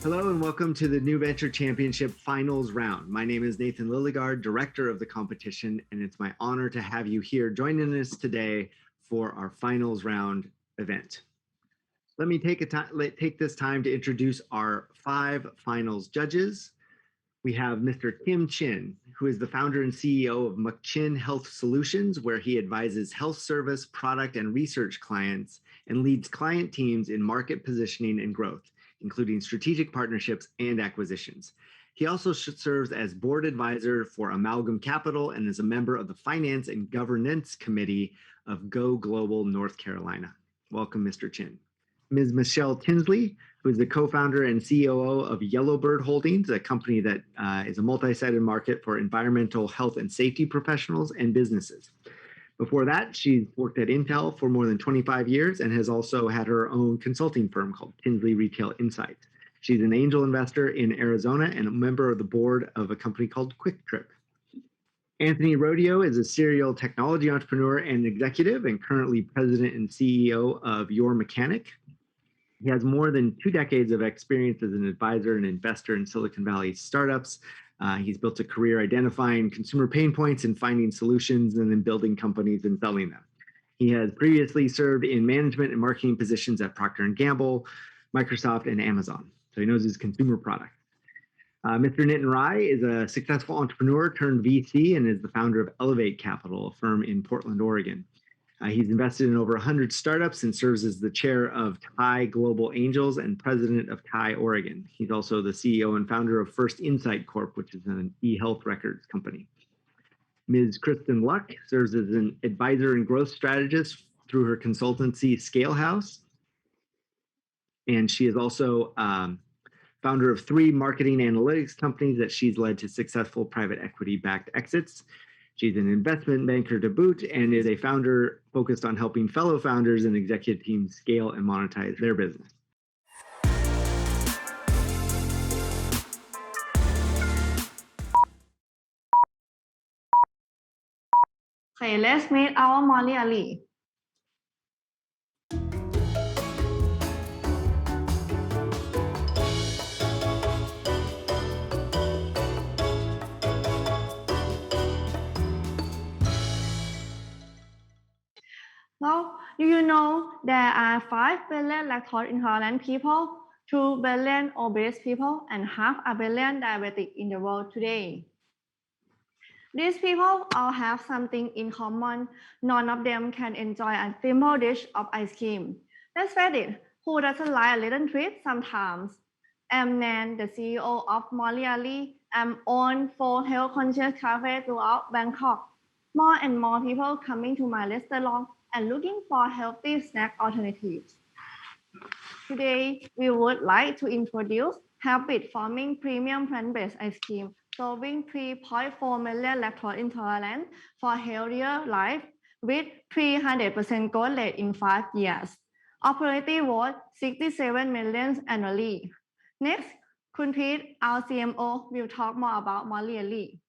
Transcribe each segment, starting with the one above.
Hello and welcome to the New Venture Championship Finals Round. My name is Nathan Lilligard, director of the competition, and it's my honor to have you here joining us today for our Finals Round event. Let me take this time to introduce our 5 finals judges. We have Mr. Kim Chin, who is the founder and CEO of McChin Health Solutions, where he advises health service, product, and research clients and leads client teams in market positioning and growth, including strategic partnerships and acquisitions. He also serves as board advisor for Amalgam Capital and is a member of the Finance and Governance Committee of Go Global North Carolina. Welcome, Mr. Chin. Ms. Michelle Tinsley, who is the co-founder and COO of Yellowbird Holdings, a company that is a multi-sided market for environmental health and safety professionals and businesses. Before that, she's worked at Intel for more than 25 years and has also had her own consulting firm called Tinsley Retail Insights. She's an angel investor in Arizona and a member of the board of a company called QuickTrip. Anthony Rodio is a serial technology entrepreneur and executive and currently president and CEO of Your Mechanic. He has more than 2 decades of experience as an advisor and investor in Silicon Valley startups. He's built a career identifying consumer pain points and finding solutions and then building companies and selling them. He has previously served in management and marketing positions at Procter & Gamble, Microsoft, and Amazon. So he knows his consumer product. Mr. Nitin Rai is a successful entrepreneur turned VC and is the founder of Elevate Capital, a firm in Portland, Oregon. He's invested in over 100 startups and serves as the chair of TIE Global Angels and president of TIE Oregon. He's also the CEO and founder of First Insight Corp, which is an e-health records company. Ms. Kristen Luck serves as an advisor and growth strategist through her consultancy Scalehouse. And she is also founder of 3 marketing analytics companies that she's led to successful private equity-backed exits. She's an investment banker to boot and is a founder focused on helping fellow founders and executive teams scale and monetize their business. Okay, let's meet our Molly Ali. Now, do you know there are 5 billion lactose intolerant people, 2 billion obese people, and 500 million diabetic in the world today? These people all have something in common. None of them can enjoy a simple dish of ice cream. Let's face it, who doesn't like a little treat sometimes? I'm Nan, the CEO of Molly Ali. I'm owned 4 health conscious cafes throughout Bangkok. More and more people coming to my restaurant and looking for healthy snack alternatives. Today, we would like to introduce habit forming premium plant-based ice cream, serving 3.4 million lactose intolerant for healthier life with 300% growth rate in 5 years. Operating worth 67 million annually. Next, Kun Pete, our CMO, will talk more about Molly Ali.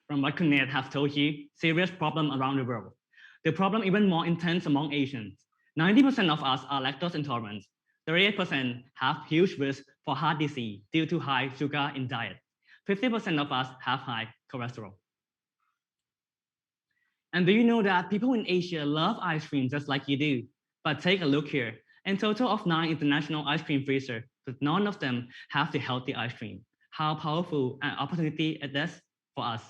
From what Kunet has told you, serious problem around the world. The problem even more intense among Asians. 90% of us are lactose intolerant. 38% have huge risk for heart disease due to high sugar in diet. 50% of us have high cholesterol. And do you know that people in Asia love ice cream just like you do? But take a look here. In total of 9 international ice cream freezers, but none of them have the healthy ice cream. How powerful an opportunity it is for us.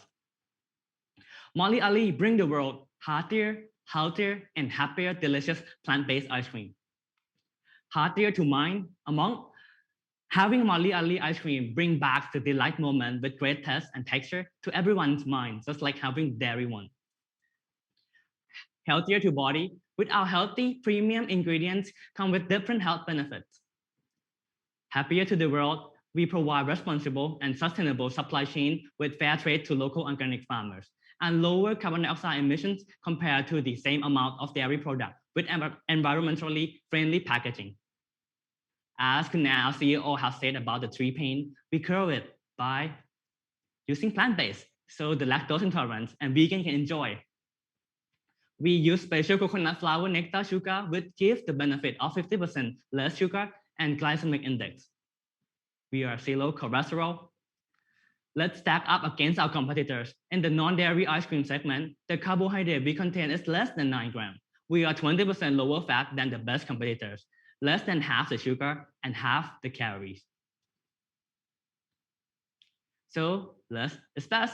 Molly Ali bring the world heartier, healthier, and happier delicious plant-based ice cream. Heartier to mind, among having Molly Ali ice cream bring back the delight moment with great taste and texture to everyone's mind, just like having dairy one. Healthier to body, with our healthy premium ingredients come with different health benefits. Happier to the world, we provide responsible and sustainable supply chain with fair trade to local organic farmers and lower carbon dioxide emissions compared to the same amount of dairy product with environmentally friendly packaging. As Kunal, our CEO, has said about the 3 pain, we cure it by using plant-based, so the lactose intolerance and vegan can enjoy. We use special coconut flour nectar sugar, which gives the benefit of 50% less sugar and glycemic index. We are zero cholesterol. Let's stack up against our competitors. In the non-dairy ice cream segment, the carbohydrate we contain is less than 9 grams. We are 20% lower fat than the best competitors, less than half the sugar and half the calories. So let's discuss.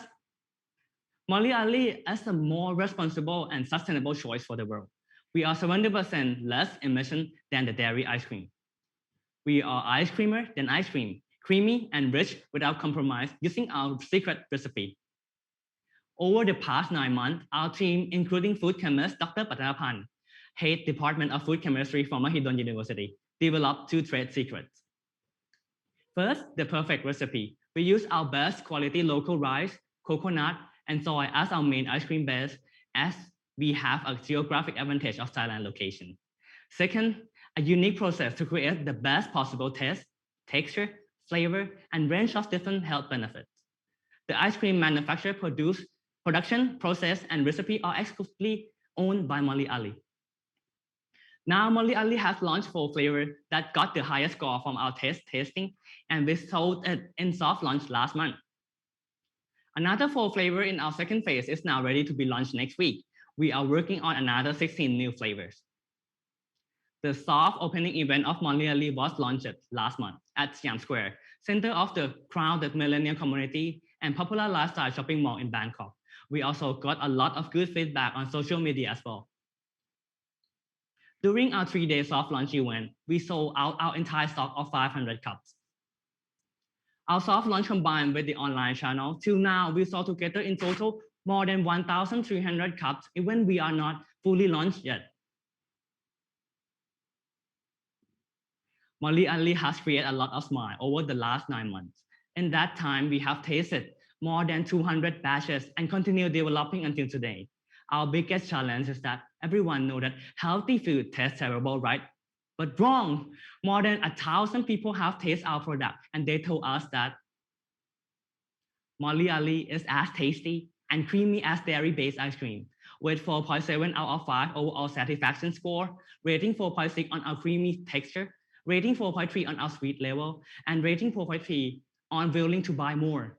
Molly Ali is a more responsible and sustainable choice for the world. We are 70% less emission than the dairy ice cream. We are ice creamer than ice cream, creamy and rich without compromise using our secret recipe. Over the past 9 months, our team, including food chemist Dr. Patanapan, head Department of Food Chemistry from Mahidol University, developed 2 trade secrets. First, the perfect recipe. We use our best quality local rice, coconut, and soy as our main ice cream base, as we have a geographic advantage of Thailand location. Second, a unique process to create the best possible taste, texture, flavor, and range of different health benefits. The ice cream manufacturer production, process, and recipe are exclusively owned by Molly Ali. Now, Molly Ali has launched 4 flavors that got the highest score from our tasting, and we sold it in soft launch last month. Another 4 flavor in our second phase is now ready to be launched next week. We are working on another 16 new flavors. The soft opening event of Molly Ali was launched last month at Siam Square, center of the crowded millennial community and popular lifestyle shopping mall in Bangkok. We also got a lot of good feedback on social media as well. During our 3-day soft launch event, we sold out our entire stock of 500 cups. Our soft launch combined with the online channel, till now we sold together in total more than 1,300 cups, even we are not fully launched yet. Molly Ali has created a lot of smile over the last 9 months. In that time, we have tasted more than 200 batches and continue developing until today. Our biggest challenge is that everyone knows that healthy food tastes terrible, right? But wrong. More than 1,000 people have tasted our product and they told us that Molly Ali is as tasty and creamy as dairy-based ice cream, with 4.7 out of 5 overall satisfaction score, rating 4.6 on our creamy texture, rating 4.3 on our sweet level, and rating 4.3 on willing to buy more.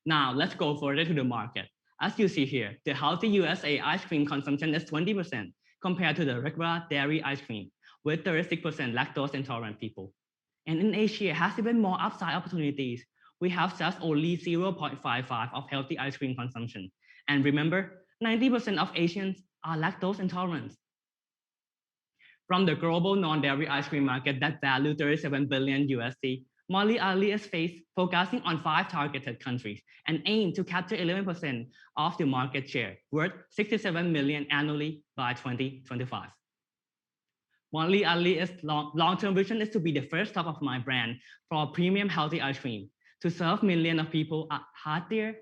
Now let's go further to the market. As you see here, the healthy USA ice cream consumption is 20% compared to the regular dairy ice cream, with 36% lactose intolerant people. And in Asia, it has even more upside opportunities. We have just only 0.55 of healthy ice cream consumption. And remember, 90% of Asians are lactose intolerant. From the global non-dairy ice cream market that value 37 billion USD, Molly Ali is focusing on 5 targeted countries and aim to capture 11% of the market share, worth 67 million annually by 2025. Molly Ali's long-term vision is to be the first top of mind brand for premium healthy ice cream, to serve millions of people a healthier,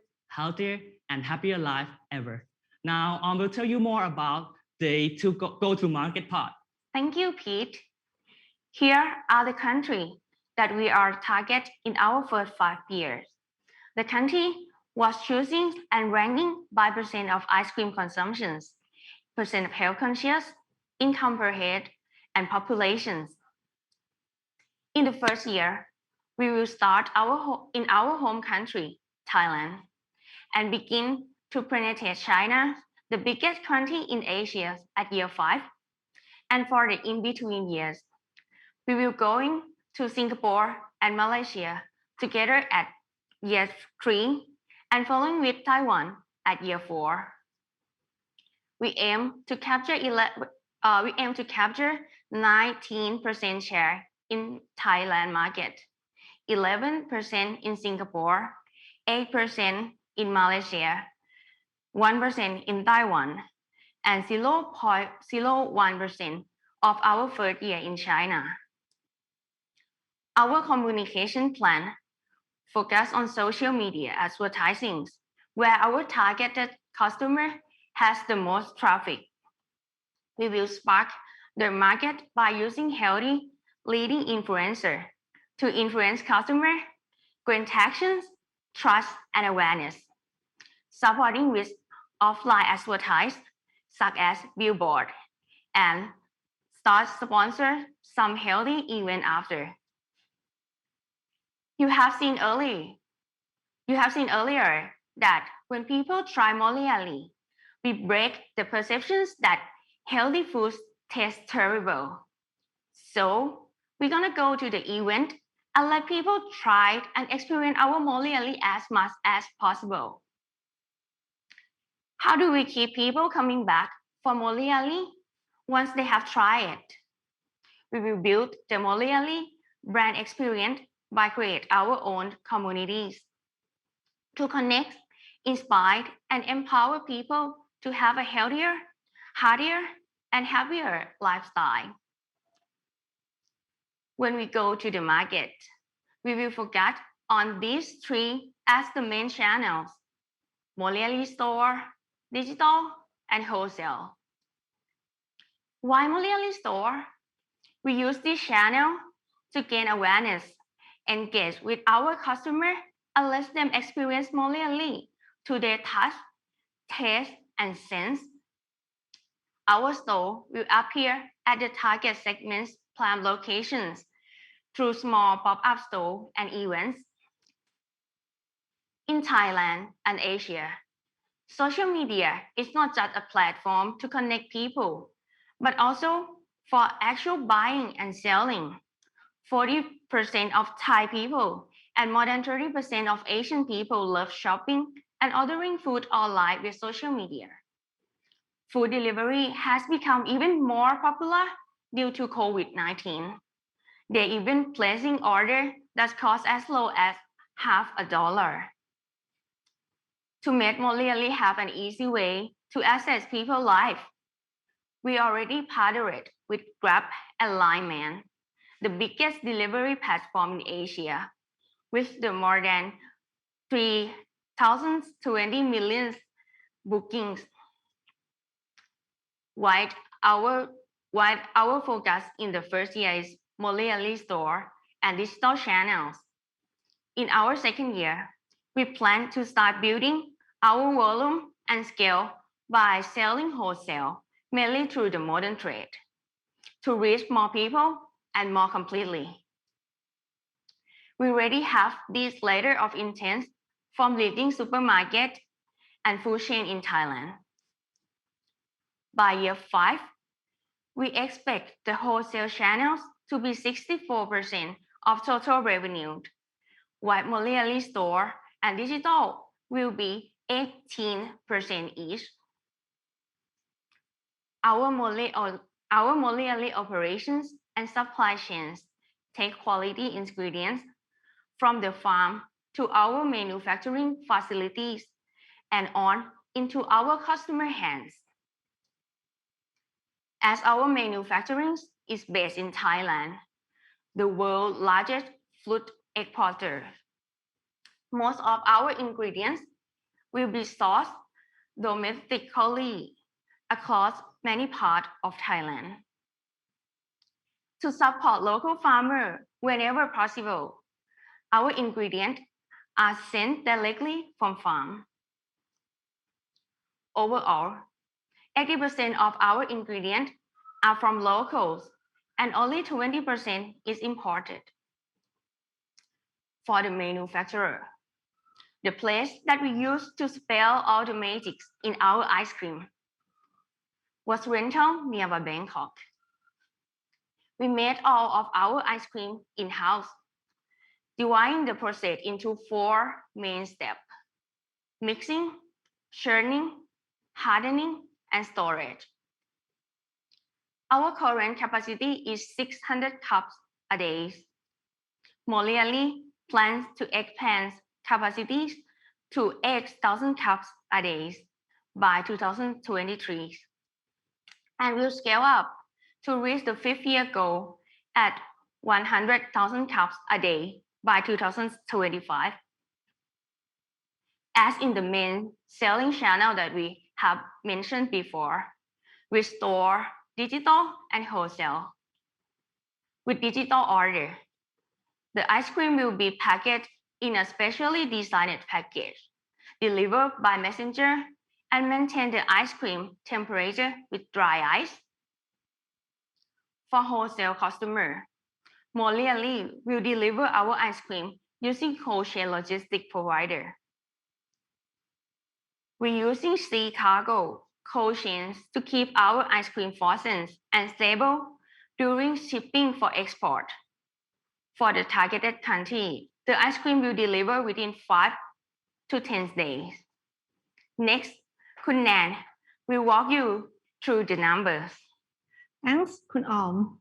and happier life ever. Now, I will tell you more about the go-to-market part. Thank you, Pete. Here are the countries that we are target in our first 5 years. The country was choosing and ranking by percent of ice cream consumptions, percent of health conscious, income per head, and populations. In the first year, we will start in our home country, Thailand, and begin to penetrate China, the biggest country in Asia, at year 5. And for the in-between years, we will going to Singapore and Malaysia together at year 3 and following with Taiwan at year 4. We aim to capture 19% share in Thailand market, 11% in Singapore, 8% in Malaysia, 1% in Taiwan, and 0.01% of our first year in China. Our communication plan focus on social media advertising, where our targeted customer has the most traffic. We will spark the market by using healthy leading influencer to influence customer, gain actions, trust, and awareness, supporting with offline advertising such as billboard, and start sponsor some healthy event after. You have seen earlier that when people try Moliali, we break the perceptions that healthy foods taste terrible. So we're gonna go to the event and let people try and experience our Moliali as much as possible. How do we keep people coming back for Moliali once they have tried it? We will build the Moliali brand experience by create our own communities to connect, inspire, and empower people to have a healthier, heartier, and happier lifestyle. When we go to the market, we will focus on these three as the main channels: Moliali store, digital, and wholesale. Why Moliali store? We use this channel to gain awareness, engage with our customer, and let them experience Moliali to their touch, taste, and sense. Our store will appear at the target segments planned locations through small pop-up store and events. In Thailand and Asia, social media is not just a platform to connect people, but also for actual buying and selling. 40% of Thai people and more than 30% of Asian people love shopping and ordering food online with social media. Food delivery has become even more popular due to COVID-19. They're even placing orders that cost as low as $50. To make Moliali have an easy way to access people's life, we already partnered with Grab and Lyra, the biggest delivery platform in Asia, with the more than 3,020 million bookings. While our focus in the first year is Moliali store and digital channels, in our second year, we plan to start building our volume and scale by selling wholesale, mainly through the modern trade, to reach more people and more completely. We already have this letter of intent from leading supermarket and food chain in Thailand. By year 5, we expect the wholesale channels to be 64% of total revenue, while Moliali store and digital will be 18% each. Our Moliali operations and supply chains take quality ingredients from the farm to our manufacturing facilities and on into our customer hands. As our manufacturing is based in Thailand, the world's largest food exporter, most of our ingredients will be sourced domestically across many parts of Thailand. To support local farmers whenever possible, our ingredients are sent directly from farm. Overall, 80% of our ingredients are from locals and only 20% is imported. For the manufacturer, the place that we used to spell all the magics in our ice cream was rental nearby Bangkok. We made all of our ice cream in-house, dividing the process into 4 main steps: mixing, churning, hardening, and storage. Our current capacity is 600 cups a day. Moliali plans to expand capacities to 8,000 cups a day by 2023, and will scale up to reach the 5th-year goal at 100,000 cups a day by 2025. As in the main selling channel that we have mentioned before, with store, digital, and wholesale. With digital order, the ice cream will be packaged in a specially designed package, delivered by messenger, and maintain the ice cream temperature with dry ice. For wholesale customer, Moliali will deliver our ice cream using cold chain logistic provider. We're using sea cargo cold chains to keep our ice cream frozen and stable during shipping for export. For the targeted country, the ice cream will deliver within 5 to 10 days. Next, Kun Nan will walk you through the numbers. Thanks, Kun Om.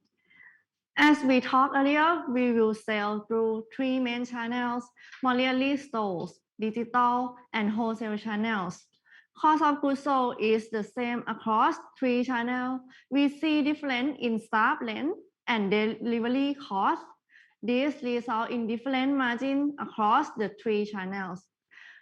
As we talked earlier, we will sell through three main channels: Molially stores, digital, and wholesale channels. Cost of goods sold is the same across three channels. We see difference in staff length and delivery cost. This results in different margin across the three channels.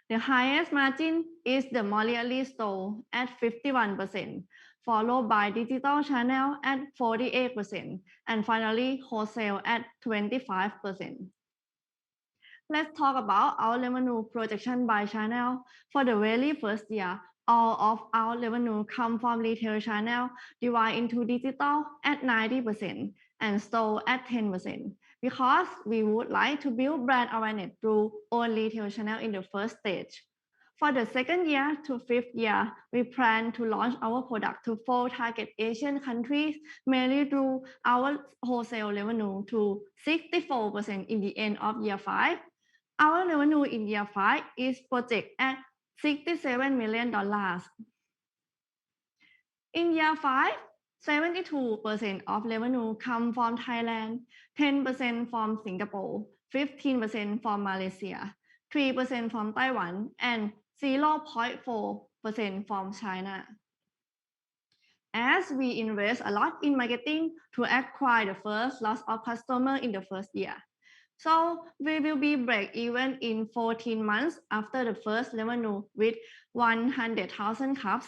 The highest margin is the Molially store at 51%, followed by digital channel at 48%, and finally wholesale at 25%. Let's talk about our revenue projection by channel. For the very first year, all of our revenue come from retail channel, divided into digital at 90% and store at 10%, because we would like to build brand awareness through own retail channel in the first stage. For the second year to fifth year, we plan to launch our product to 4 target Asian countries, mainly through our wholesale revenue to 64% in the end of year 5. Our revenue in year 5 is projected at $67 million. In year 5, 72% of revenue come from Thailand, 10% from Singapore, 15% from Malaysia, 3% from Taiwan, and 0.4% from China. As we invest a lot in marketing to acquire the first lot of customers in the first year. So we will be break even in 14 months after the first revenue with 100,000 cups.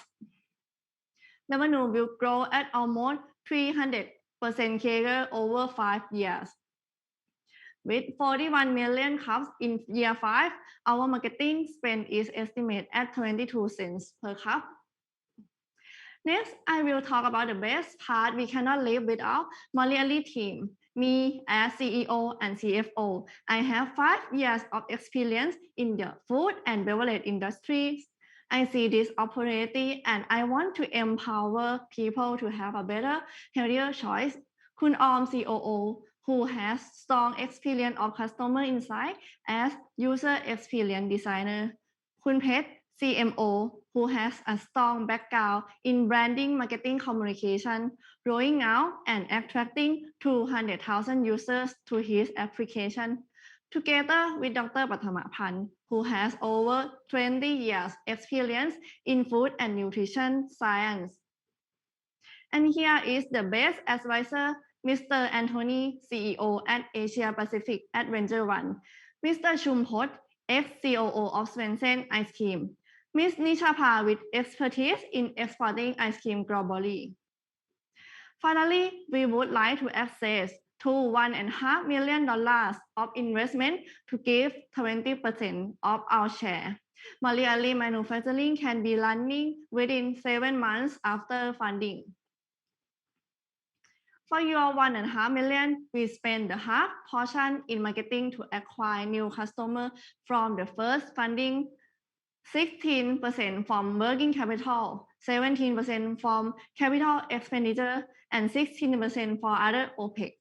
Revenue will grow at almost 300% CAGR over 5 years. With 41 million cups in year 5, our marketing spend is estimated at 22 cents per cup. Next, I will talk about the best part we cannot live without Molially team. Me as CEO and CFO, I have 5 years of experience in the food and beverage industry. I see this opportunity and I want to empower people to have a better, healthier choice. Kun Om, COO, who has strong experience of customer insight as user experience designer. Kun Phet, CMO, who has a strong background in branding, marketing, communication, rolling out and attracting 200,000 users to his application. Together with Dr. Pathamapan, who has over 20 years experience in food and nutrition science. And here is the best advisor, Mr. Anthony, CEO at Asia Pacific Adventure One, Mr. Chumpot, ex-COO of Swensen Ice Cream, Ms. Nishapa with expertise in exporting ice cream globally. Finally, we would like to access to $1.5 million of investment to give 20% of our share. Molially manufacturing can be running within 7 months after funding. For your $1.5 million, we spend the half portion in marketing to acquire new customers from the first funding, 16% from working capital, 17% from capital expenditure, and 16% for other OPEX.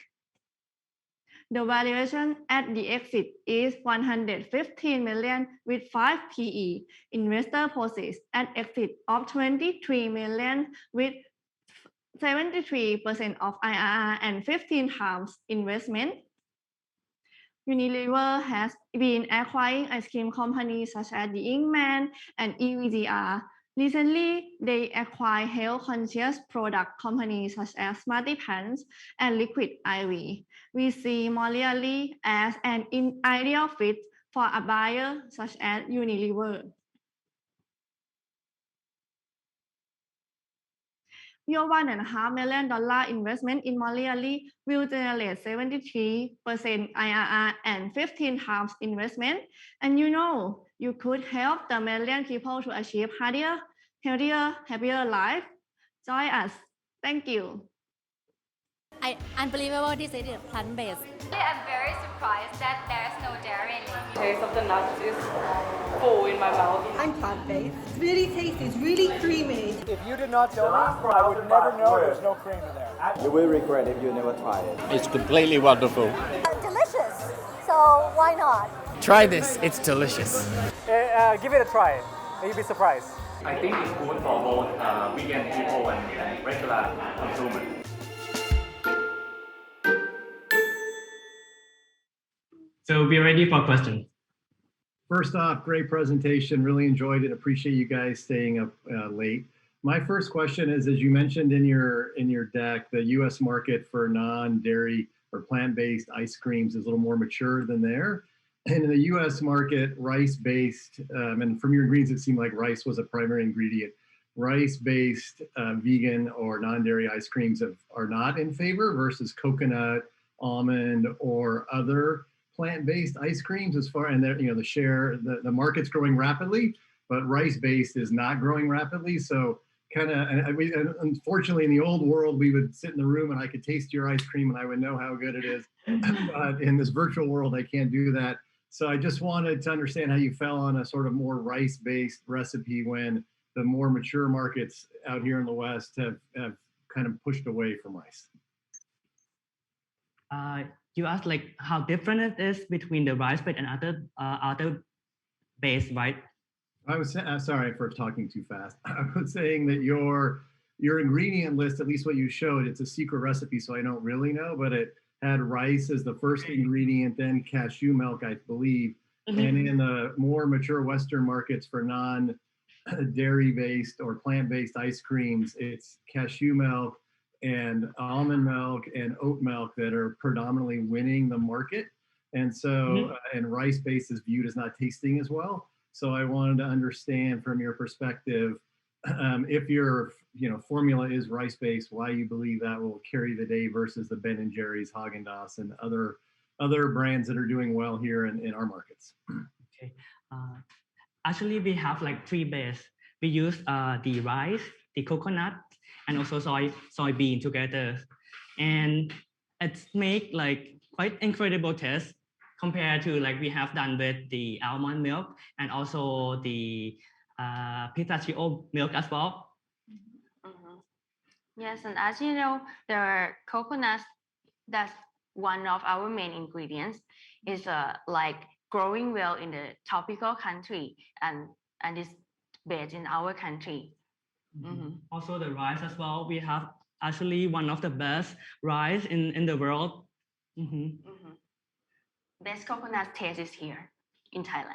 The valuation at the exit is $115 million with 5 PE. Investor proceeds at exit of $23 million with 73% of IRR and 15 times investment. Unilever has been acquiring ice cream companies such as the Ingman and EVGR. Recently, they acquired health-conscious product companies such as Smarty Pants and Liquid IV. We see Molially as an ideal fit for a buyer such as Unilever. Your $1.5 million investment in Molially will generate 73% IRR and 15 times investment. And you could help the million people to achieve healthier, happier life. Join us. Thank you. Unbelievable this is plant-based. I'm very surprised that there's no dairy in it. Taste of the nuts is full in my mouth. I'm plant-based. It's really tasty. It's really creamy. If you did not tell me, I would never know there's no cream in there. You will regret if you never try it. It's completely wonderful. Delicious. So why not? Try this. It's delicious. Give it a try. You'll be surprised. I think it's good for both vegan people and regular consumers. So we're ready for questions. First off, great presentation. Really enjoyed it. Appreciate you guys staying up late. My first question is, as you mentioned in your deck, the U.S. market for non-dairy or plant-based ice creams is a little more mature than there. And in the U.S. market, rice-based, and from your ingredients, it seemed like rice was a primary ingredient. Rice-based vegan or non-dairy ice creams are not in favor versus coconut, almond, or other plant-based ice creams. As far and the share, the market's growing rapidly, but rice-based is not growing rapidly. So kind of, and unfortunately, in the old world, we would sit in the room and I could taste your ice cream and I would know how good it is. But in this virtual world, I can't do that. So I just wanted to understand how you fell on a sort of more rice-based recipe when the more mature markets out here in the West have kind of pushed away from rice. You asked like how different it is between the rice-based and other based, right? I was sorry for talking too fast. I was saying that your ingredient list, at least what you showed, it's a secret recipe, so I don't really know, but it had rice as the first ingredient, then cashew milk, I believe. Mm-hmm. And in the more mature Western markets for non-dairy based or plant-based ice creams, it's cashew milk and almond milk and oat milk that are predominantly winning the market. And so, and rice-based is viewed as not tasting as well. So I wanted to understand from your perspective, if your formula is rice-based, why you believe that will carry the day versus the Ben & Jerry's, Haagen-Dazs, and other brands that are doing well here in our markets. Okay. Actually, we have like three base. We use the rice, the coconut, and also soybean together, and it's make like quite incredible taste compared to like we have done with the almond milk and also the pistachio milk as well. Mm-hmm. Yes, and as you know, the coconut, that's one of our main ingredients, is like growing well in the tropical country and is based in our country. Mm-hmm. Also the rice as well. We have actually one of the best rice in the world. Mm-hmm. Mm-hmm. Best coconut taste is here in Thailand.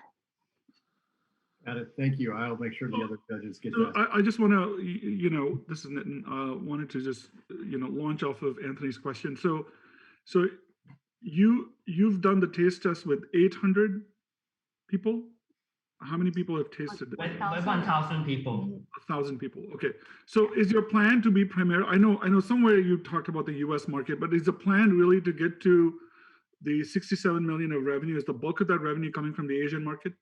Got it. Thank you. I'll make sure the other judges get so that. I just want to, this is wanted to just, launch off of Anthony's question. So you've done the taste test with 800 people. How many people have tasted it? 1,000 people. 1,000 people. Okay. So is your plan to be primary? I know somewhere you talked about the U.S. market, but is the plan really to get to the 67 million of revenue? Is the bulk of that revenue coming from the Asian market?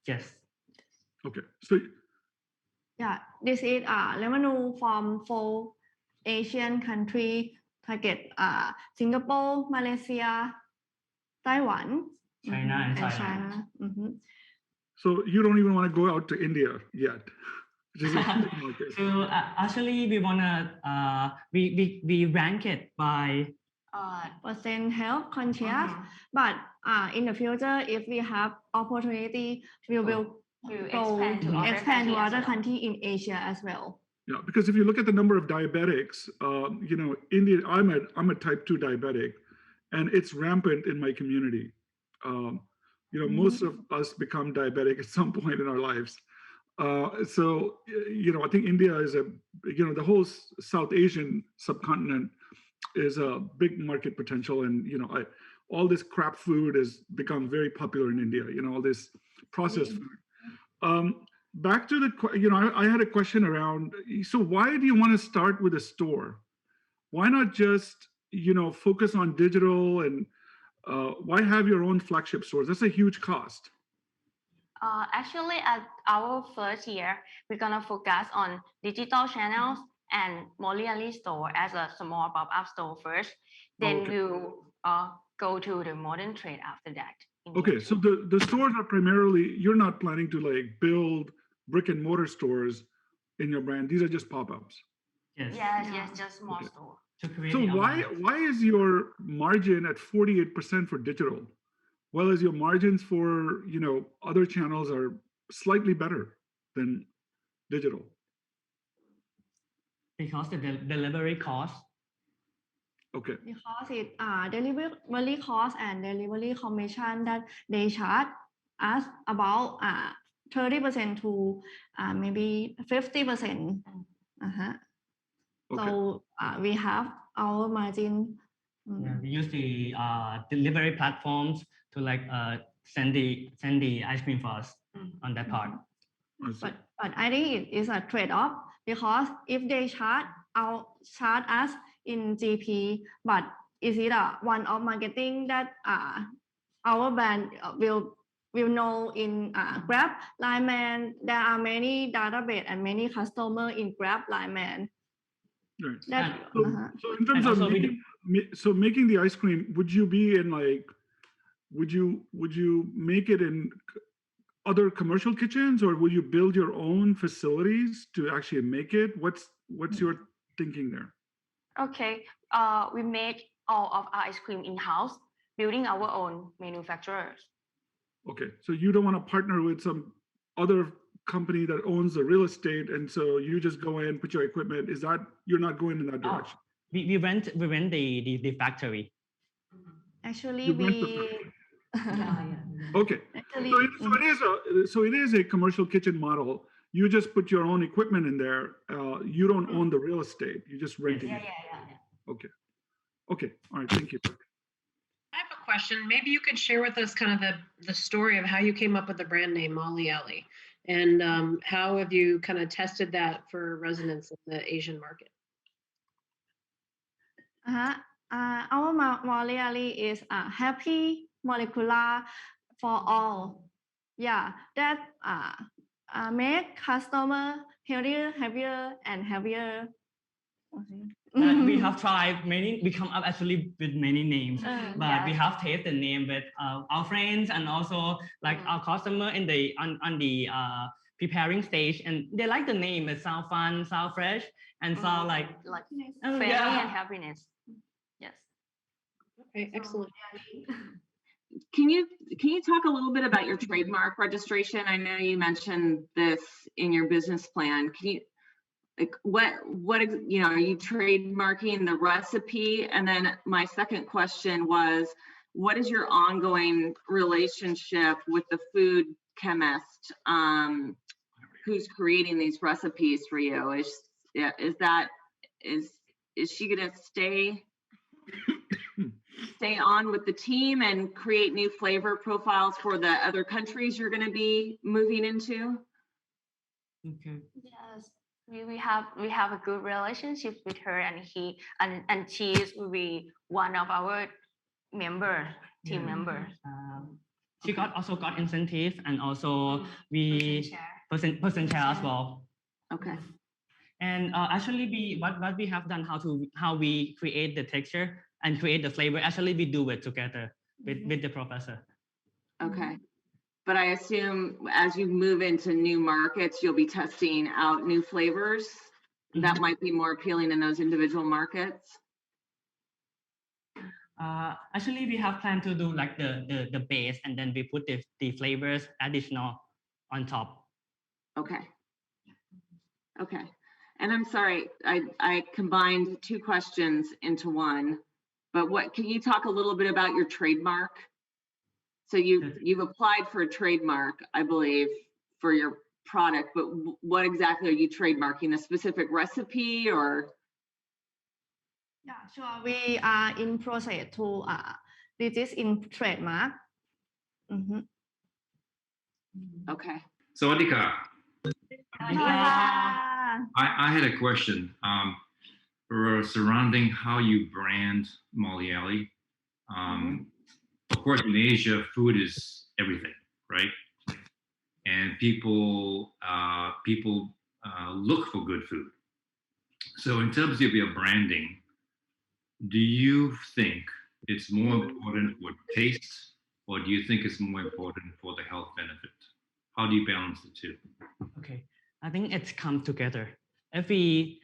Yes. Okay. So yeah, this is revenue from 4 Asian countries, target Singapore, Malaysia, Taiwan, China, and China. Mm-hmm. So you don't even want to go out to India yet. So actually, we wanna we rank it by percent health conscious, but in the future, if we have opportunity, we will expand to other countries in Asia as well. Yeah, because if you look at the number of diabetics, India, I'm a type 2 diabetic, and it's rampant in my community. Most of us become diabetic at some point in our lives. So I think India is the whole South Asian subcontinent is a big market potential. And, all this crap food has become very popular in India, all this processed food. Back to I had a question around, so why do you want to start with a store? Why not just, focus on digital and why have your own flagship stores? That's a huge cost. Actually, at our first year, we're gonna focus on digital channels and Moliali store as a small pop-up store first. Then Okay. we'll go to the modern trade after that. Okay, so the stores are primarily, you're not planning to like build brick and mortar stores in your brand. These are just pop-ups. Yes, just small store. So why is your margin at 48% for digital, well as your margins for other channels are slightly better than digital? Because the delivery cost. Okay. Because it delivery cost and delivery commission that they charge us about 30% to maybe 50%. Okay. So we have our margin. Yeah, we use the delivery platforms to like send the ice cream for us on that part. But I think it is a trade-off because if they charge us in GP, but is it a one-off marketing that our brand will know in Grab Lineman? There are many database and many customer in Grab Lineman. Right. So in terms of making the ice cream, would you make it in other commercial kitchens, or will you build your own facilities to actually make it? What's your thinking there? Okay, we make all of our ice cream in-house, building our own manufacturers. Okay, so you don't want to partner with some other company that owns the real estate, and so you just go in, put your equipment. Is that you're not going in that direction? We rent the factory. Actually, Okay. Actually, so it is a commercial kitchen model. You just put your own equipment in there. You don't own the real estate. You just renting it. Okay. Okay. All right. Thank you. I have a question. Maybe you could share with us kind of the story of how you came up with the brand name Moliali, and how have you kind of tested that for resonance in the Asian market? Our Moliali is happy molecular for all. Yeah, that make customer healthier, happier, and happier. We have tried many. We come up actually with many names, but we have tasted the name with our friends and also like our customer in the on the preparing stage, and they like the name. It sound fun, sound fresh, and sound like friendly and happiness. Yes. Okay, excellent. Can you talk a little bit about your trademark registration? I know you mentioned this in your business plan. Can you what are you trademarking the recipe? And then my second question was, what is your ongoing relationship with the food chemist who's creating these recipes for you? Is she gonna stay on with the team and create new flavor profiles for the other countries you're going to be moving into? Okay. Yes, we have a good relationship with her, and she will be one of our team members. She also got incentive, and also we percent share as well. Okay. And actually, what we have done, how we create the texture and create the flavor. Actually, we do it together with the professor. Okay. But I assume as you move into new markets, you'll be testing out new flavors that might be more appealing in those individual markets. Actually, we have planned to do like the base, and then we put the flavors additional on top. Okay. Okay. And I'm sorry, I combined two questions into one. But can you talk a little bit about your trademark? So you've applied for a trademark, I believe, for your product, but what exactly are you trademarking? A specific recipe or? Yeah, sure. We are in process to register in trademark. Okay. Sawadika. I had a question. Surrounding how you brand Moliali. Of course, in Asia, food is everything, right? And people look for good food. So in terms of your branding, do you think it's more important for taste, or do you think it's more important for the health benefit? How do you balance the two? Okay, I think it's come together. If we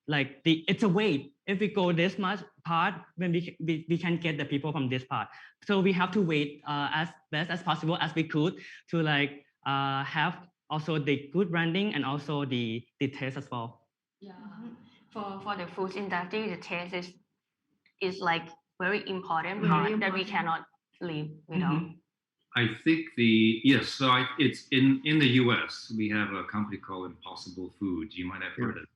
it's a weight. If we go this much part, when we can get the people from this part. So we have to wait as best as possible as we could to have also the good branding and also the taste as well. Yeah. For the food industry, the taste is like very important part that we cannot live without. I think it's in the US, we have a company called Impossible Foods. You might have heard of it.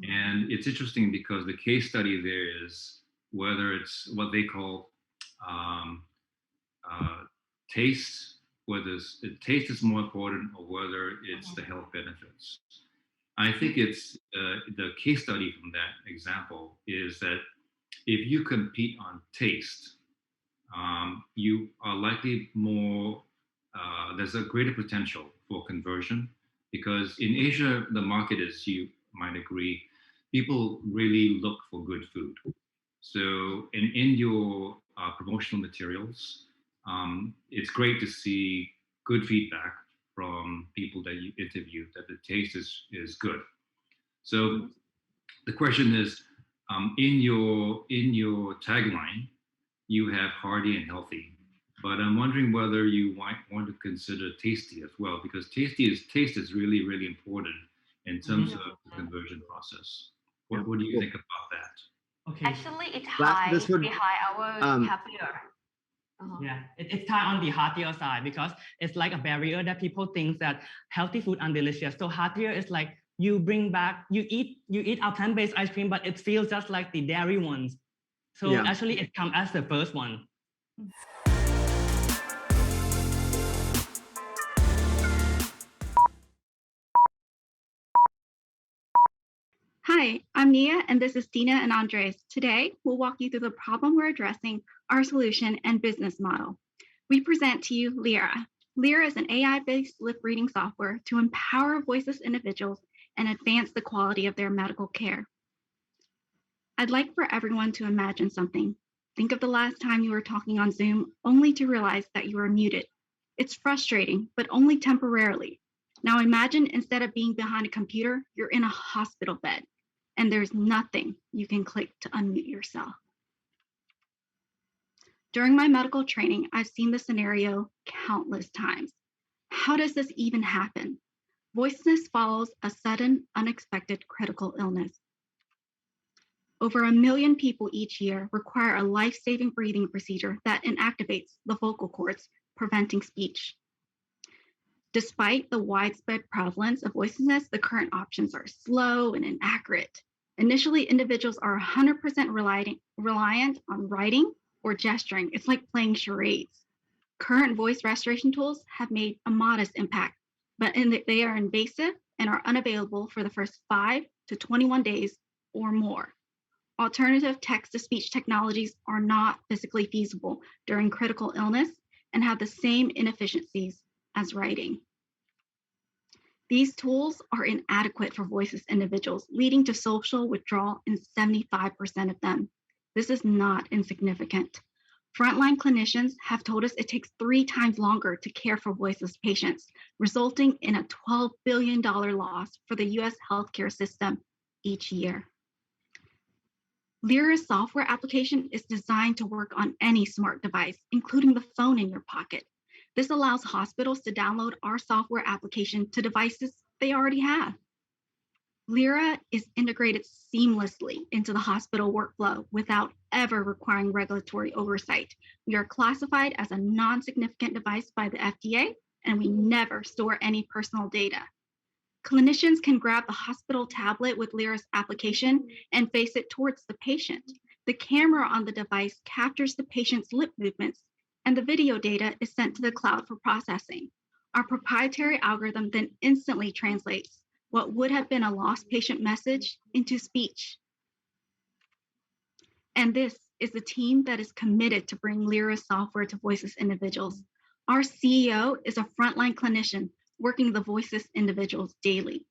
And it's interesting because the case study there is whether it's what they call taste, whether taste is more important or whether it's the health benefits. I think it's the case study from that example is that if you compete on taste, you are likely more, there's a greater potential for conversion because in Asia, the market, as you might agree, people really look for good food. So in your promotional materials, it's great to see good feedback from people that you interview that the taste is good. So the question is, in your tagline, you have hearty and healthy, but I'm wondering whether you might want to consider tasty as well, because taste is really, really important in terms of the conversion process. What do you think about that? Okay. Actually, it's high behind our happier. Yeah, it's tied on the heartier side because it's like a barrier that people think that healthy food are delicious. So heartier is like you eat our plant-based ice cream, but it feels just like the dairy ones. So actually it comes as the first one. Hi, I'm Nia, and this is Dina and Andres. Today, we'll walk you through the problem we're addressing, our solution, and business model. We present to you Lyra. Lyra is an AI-based lip reading software to empower voiceless individuals and advance the quality of their medical care. I'd like for everyone to imagine something. Think of the last time you were talking on Zoom, only to realize that you were muted. It's frustrating, but only temporarily. Now imagine instead of being behind a computer, you're in a hospital bed, and there's nothing you can click to unmute yourself. During my medical training, I've seen this scenario countless times. How does this even happen? Voicelessness follows a sudden, unexpected critical illness. Over 1 million people each year require a life-saving breathing procedure that inactivates the vocal cords, preventing speech. Despite the widespread prevalence of voicelessness, the current options are slow and inaccurate. Initially, individuals are 100% reliant on writing or gesturing. It's like playing charades. Current voice restoration tools have made a modest impact, but they are invasive and are unavailable for the first 5 to 21 days or more. Alternative text-to-speech technologies are not physically feasible during critical illness and have the same inefficiencies as writing. These tools are inadequate for voiceless individuals, leading to social withdrawal in 75% of them. This is not insignificant. Frontline clinicians have told us it takes 3 times longer to care for voiceless patients, resulting in a $12 billion loss for the US healthcare system each year. Lyra's software application is designed to work on any smart device, including the phone in your pocket. This allows hospitals to download our software application to devices they already have. Lyra is integrated seamlessly into the hospital workflow without ever requiring regulatory oversight. We are classified as a non-significant device by the FDA, and we never store any personal data. Clinicians can grab the hospital tablet with Lyra's application and face it towards the patient. The camera on the device captures the patient's lip movements, and the video data is sent to the cloud for processing. Our proprietary algorithm then instantly translates what would have been a lost patient message into speech. And this is the team that is committed to bring Lyra software to voiceless individuals. Our CEO is a frontline clinician working the voiceless individuals daily.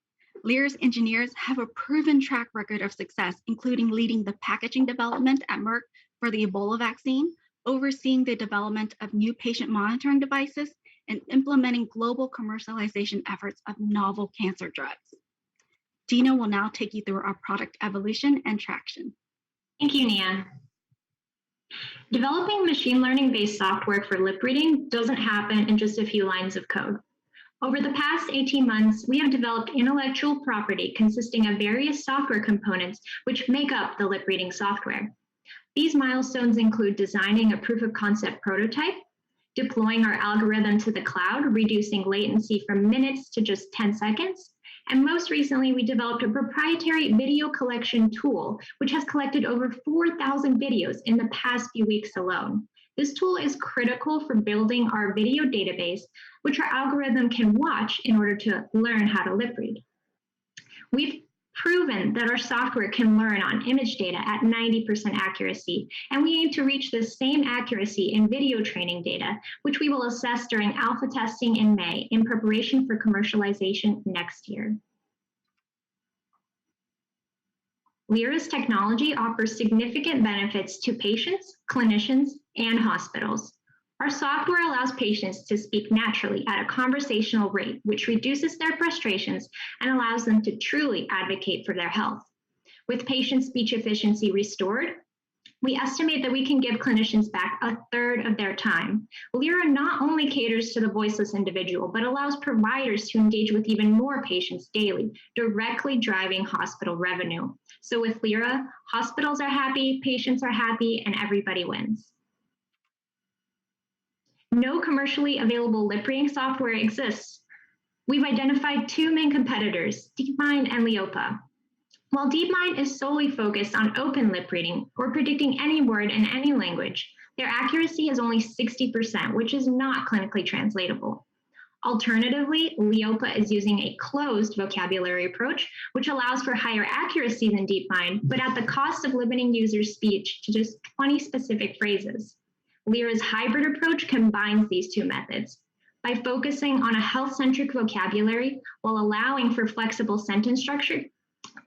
Lyra's engineers have a proven track record of success, including leading the packaging development at Merck for the Ebola vaccine, overseeing the development of new patient monitoring devices, and implementing global commercialization efforts of novel cancer drugs. Dina will now take you through our product evolution and traction. Thank you, Nia. Developing machine learning-based software for lip reading doesn't happen in just a few lines of code. Over the past 18 months, we have developed intellectual property consisting of various software components which make up the lip reading software. These milestones include designing a proof of concept prototype, deploying our algorithm to the cloud, reducing latency from minutes to just 10 seconds, and most recently, we developed a proprietary video collection tool, which has collected over 4,000 videos in the past few weeks alone. This tool is critical for building our video database, which our algorithm can watch in order to learn how to lip read. We've proven that our software can learn on image data at 90% accuracy, and we aim to reach the same accuracy in video training data, which we will assess during alpha testing in May in preparation for commercialization next year. Lyra's technology offers significant benefits to patients, clinicians, and hospitals. Our software allows patients to speak naturally at a conversational rate, which reduces their frustrations and allows them to truly advocate for their health. With patient speech efficiency restored, we estimate that we can give clinicians back 1/3 of their time. Lyra not only caters to the voiceless individual, but allows providers to engage with even more patients daily, directly driving hospital revenue. So with Lyra, hospitals are happy, patients are happy, and everybody wins. No commercially available lip reading software exists. We've identified two main competitors, DeepMind and Lyopa. While DeepMind is solely focused on open lip reading or predicting any word in any language, their accuracy is only 60%, which is not clinically translatable. Alternatively, Lyopa is using a closed vocabulary approach, which allows for higher accuracy than DeepMind, but at the cost of limiting users' speech to just 20 specific phrases. Lyra's hybrid approach combines these two methods. By focusing on a health-centric vocabulary while allowing for flexible sentence structure,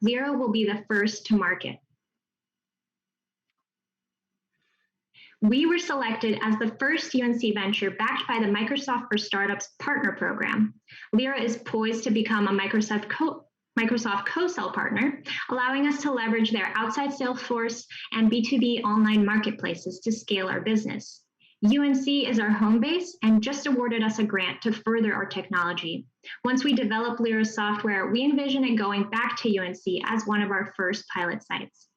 Lyra will be the first to market. We were selected as the first UNC venture backed by the Microsoft for Startups Partner Program. Lyra is poised to become a Microsoft co-sell partner, allowing us to leverage their outside sales force and B2B online marketplaces to scale our business. UNC is our home base and just awarded us a grant to further our technology. Once we develop Lyra's software, we envision it going back to UNC as one of our first pilot sites.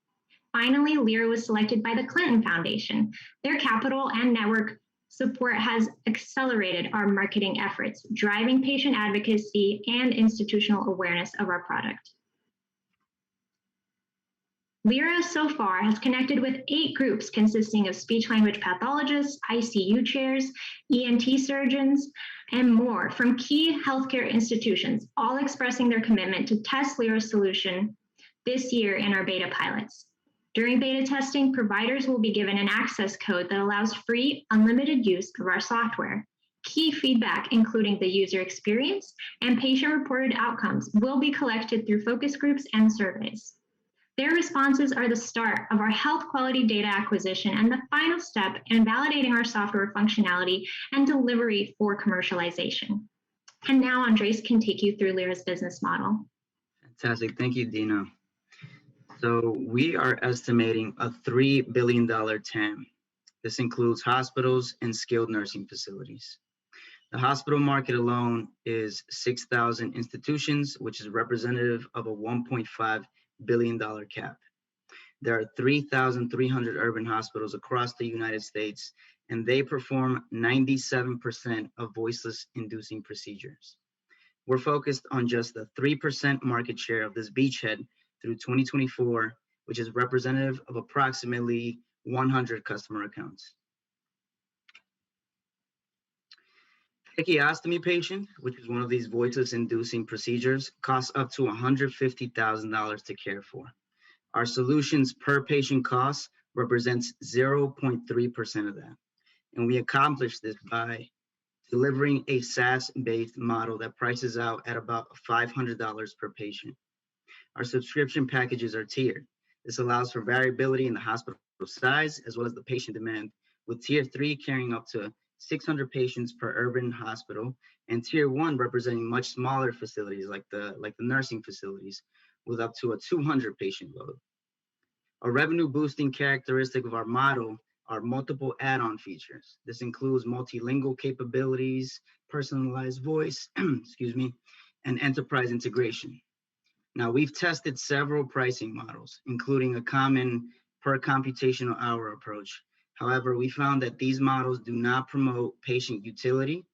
Finally, Lyra was selected by the Clinton Foundation. Their capital and network support has accelerated our marketing efforts, driving patient advocacy and institutional awareness of our product. Lyra so far has connected with 8 groups consisting of speech-language pathologists, ICU chairs, ENT surgeons, and more from key healthcare institutions, all expressing their commitment to test Lyra's solution this year in our beta pilots. During beta testing, providers will be given an access code that allows free, unlimited use of our software. Key feedback, including the user experience and patient-reported outcomes, will be collected through focus groups and surveys. Their responses are the start of our health quality data acquisition and the final step in validating our software functionality and delivery for commercialization. And now Andres can take you through Lyra's business model. Fantastic, thank you, Dina. So we are estimating a $3 billion TAM. This includes hospitals and skilled nursing facilities. The hospital market alone is 6,000 institutions, which is representative of a $1.5 billion cap. There are 3,300 urban hospitals across the United States, and they perform 97% of voiceless inducing procedures. We're focused on just the 3% market share of this beachhead through 2024, which is representative of approximately 100 customer accounts. Tracheostomy patient, which is one of these voiceless inducing procedures, costs up to $150,000 to care for. Our solutions per patient cost represents 0.3% of that. And we accomplish this by delivering a SaaS-based model that prices out at about $500 per patient. Our subscription packages are tiered. This allows for variability in the hospital size as well as the patient demand, with Tier 3 carrying up to 600 patients per urban hospital, and Tier 1 representing much smaller facilities like the nursing facilities with up to a 200 patient load. A revenue boosting characteristic of our model are multiple add-on features. This includes multilingual capabilities, personalized voice, excuse me, and enterprise integration. Now, we've tested several pricing models, including a common per computational hour approach. However, we found that these models do not promote patient utility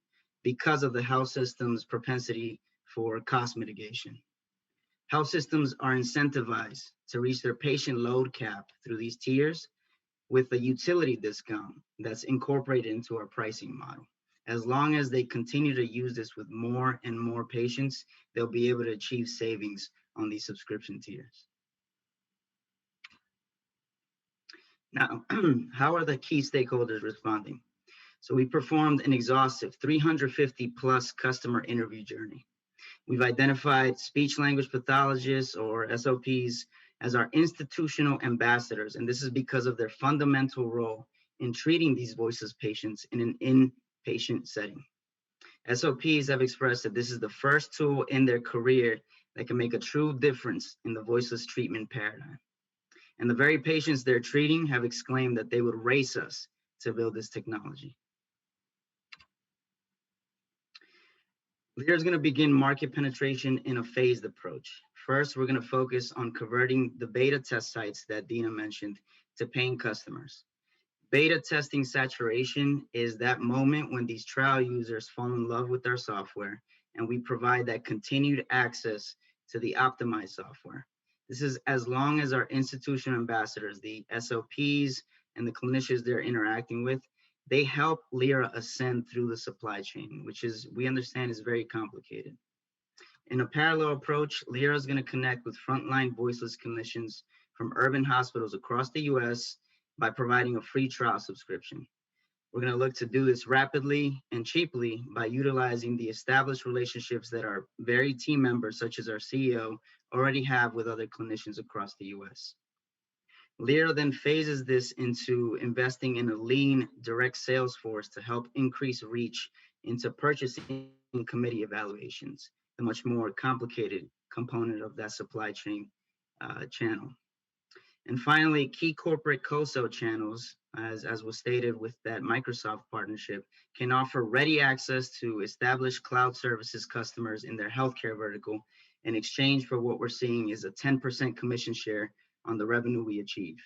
because of the health system's propensity for cost mitigation. Health systems are incentivized to reach their patient load cap through these tiers with a utility discount that's incorporated into our pricing model. As long as they continue to use this with more and more patients, they'll be able to achieve savings on these subscription tiers. Now, how are the key stakeholders responding? So we performed an exhaustive 350 plus customer interview journey. We've identified speech language pathologists or SLPs as our institutional ambassadors, and this is because of their fundamental role in treating these voiceless patients in an inpatient setting. SLPs have expressed that this is the first tool in their career that can make a true difference in the voiceless treatment paradigm. And the very patients they're treating have exclaimed that they would race us to build this technology. Lyra is going to begin market penetration in a phased approach. First, we're going to focus on converting the beta test sites that Dina mentioned to paying customers. Beta testing saturation is that moment when these trial users fall in love with our software, and we provide that continued access to the optimized software. This is as long as our institutional ambassadors, the SLPs and the clinicians they're interacting with, they help Lyra ascend through the supply chain, which is, we understand, is very complicated. In a parallel approach, Lyra is going to connect with frontline voiceless clinicians from urban hospitals across the US by providing a free trial subscription. We're going to look to do this rapidly and cheaply by utilizing the established relationships that our very team members, such as our CEO, already have with other clinicians across the US. Lyra then phases this into investing in a lean direct sales force to help increase reach into purchasing committee evaluations, the much more complicated component of that supply chain channel. And finally, key corporate co-sell channels, as was stated with that Microsoft partnership, can offer ready access to established cloud services customers in their healthcare vertical in exchange for what we're seeing is a 10% commission share on the revenue we achieve.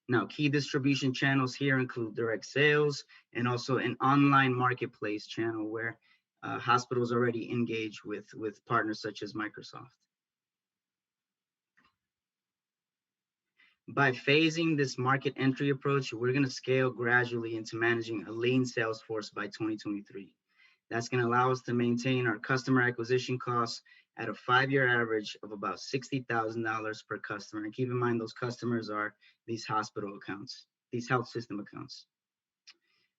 Now, key distribution channels here include direct sales and also an online marketplace channel where hospitals already engage with partners such as Microsoft. By phasing this market entry approach, we're going to scale gradually into managing a lean sales force by 2023. That's going to allow us to maintain our customer acquisition costs at a 5-year average of about $60,000 per customer. And keep in mind, those customers are these hospital accounts, these health system accounts.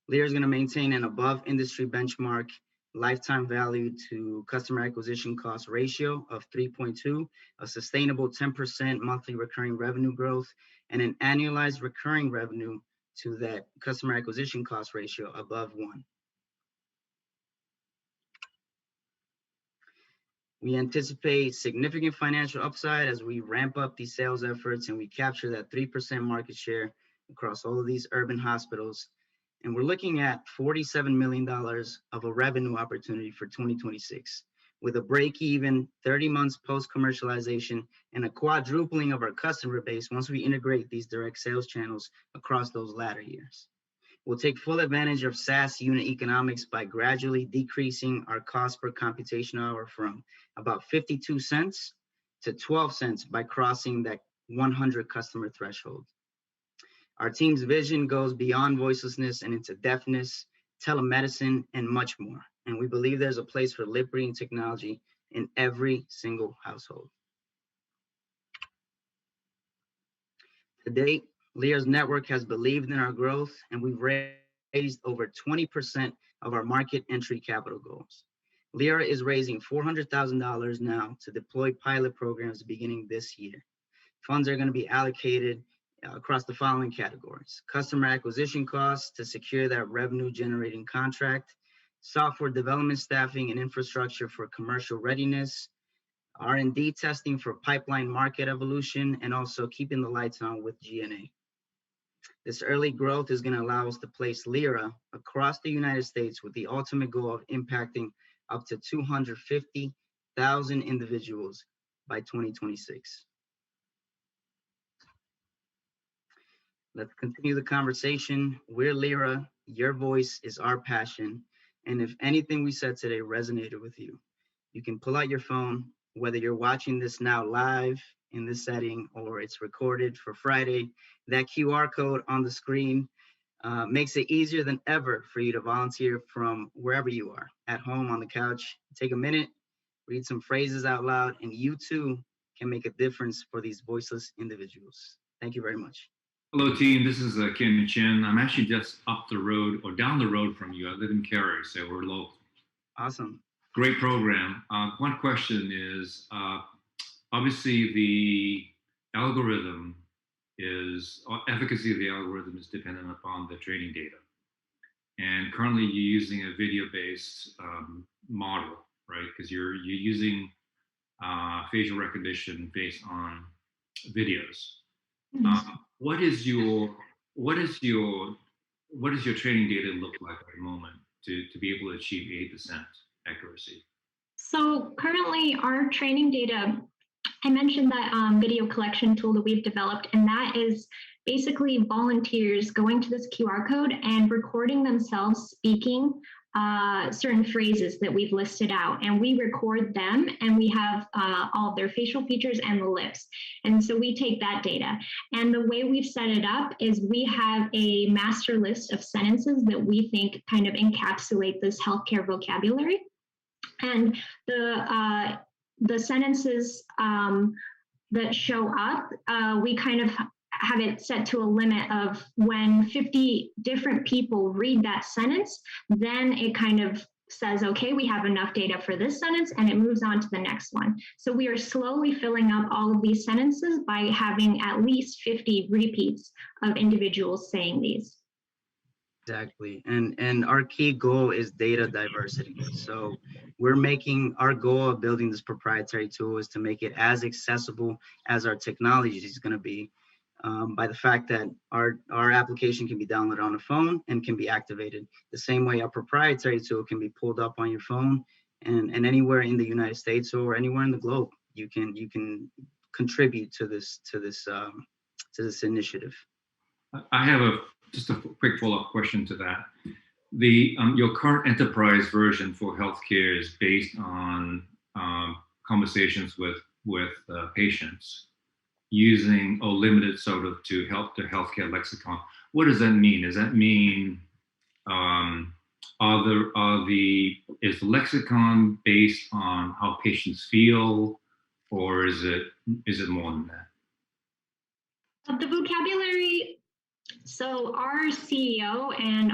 Lyra is going to maintain an above industry benchmark lifetime value to customer acquisition cost ratio of 3.2, a sustainable 10% monthly recurring revenue growth, and an annualized recurring revenue to that customer acquisition cost ratio above 1. We anticipate significant financial upside as we ramp up these sales efforts and we capture that 3% market share across all of these urban hospitals. And we're looking at $47 million of a revenue opportunity for 2026, with a break-even 30 months post-commercialization and a quadrupling of our customer base once we integrate these direct sales channels across those latter years. We'll take full advantage of SaaS unit economics by gradually decreasing our cost per computation hour from about 52 cents to 12 cents by crossing that 100 customer threshold. Our team's vision goes beyond voicelessness and into deafness, telemedicine, and much more. And we believe there's a place for lip reading technology in every single household. To date, Lyra's network has believed in our growth, and we've raised raised over 20% of our market entry capital goals. Lyra is raising $400,000 now to deploy pilot programs beginning this year. Funds are going to be allocated across the following categories: customer acquisition costs to secure that revenue generating contract, software development staffing and infrastructure for commercial readiness, R&D testing for pipeline market evolution, and also keeping the lights on with G&A. This early growth is going to allow us to place Lyra across the United States with the ultimate goal of impacting up to 250,000 individuals by 2026. Let's continue the conversation. We're Lyra, your voice is our passion. And if anything we said today resonated with you, you can pull out your phone, whether you're watching this now live in this setting or it's recorded for Friday. That QR code on the screen makes it easier than ever for you to volunteer from wherever you are, at home, on the couch. Take a minute, read some phrases out loud, and you too can make a difference for these voiceless individuals. Thank you very much. Hello, team. This is Ken Chen. I'm actually just up the road or down the road from you. I live in Cary, so we're local. Awesome. Great program. One question is, obviously the algorithm efficacy of the algorithm is dependent upon the training data. And currently you're using a video-based model, right? Because you're using facial recognition based on videos. What is your training data look like at the moment to be able to achieve 80% accuracy? So currently our training data, I mentioned that video collection tool that we've developed, and that is basically volunteers going to this QR code and recording themselves speaking certain phrases that we've listed out, and we record them, and we have all of their facial features and the lips. And so we take that data, and the way we've set it up is we have a master list of sentences that we think kind of encapsulate this healthcare vocabulary. And the sentences that show up, we kind of have it set to a limit of when 50 different people read that sentence, then it kind of says, okay, we have enough data for this sentence, and it moves on to the next one. So we are slowly filling up all of these sentences by having at least 50 repeats of individuals saying these. Exactly. And our key goal is data diversity. So we're making our goal of building this proprietary tool is to make it as accessible as our technology is going to be, by the fact that our application can be downloaded on a phone and can be activated the same way our proprietary tool can be pulled up on your phone, and anywhere in the United States or anywhere in the globe you can contribute to this initiative. I have just a quick follow-up question to that. Your current enterprise version for healthcare is based on conversations with patients using a limited sort of to help the healthcare lexicon. What does that mean? Does that mean is the lexicon based on how patients feel, or is it more than that? The vocabulary. So our CEO and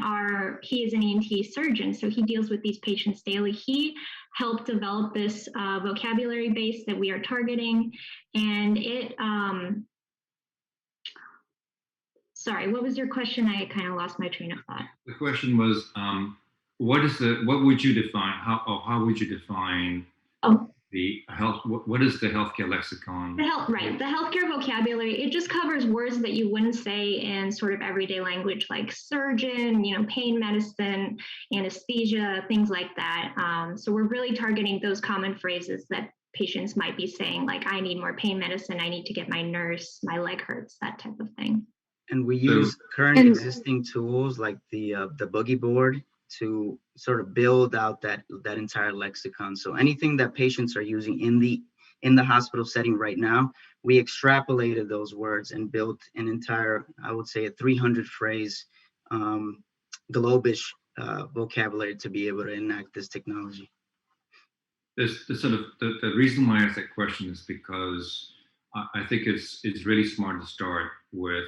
he is an ENT surgeon, so he deals with these patients daily. He helped develop this vocabulary base that we are targeting, and it. Sorry, what was your question? I kind of lost my train of thought. The question was, what would you define? How would you define? The health, what is the healthcare lexicon? The healthcare vocabulary, it just covers words that you wouldn't say in sort of everyday language, like surgeon, pain medicine, anesthesia, things like that. So we're really targeting those common phrases that patients might be saying, like, I need more pain medicine, I need to get my nurse, my leg hurts, that type of thing. And we use current existing tools like the boogie board to sort of build out that entire lexicon. So anything that patients are using in the hospital setting right now, we extrapolated those words and built an entire, I would say, a 300 phrase globish vocabulary to be able to enact this technology. The reason why I asked that question is because I think it's really smart to start with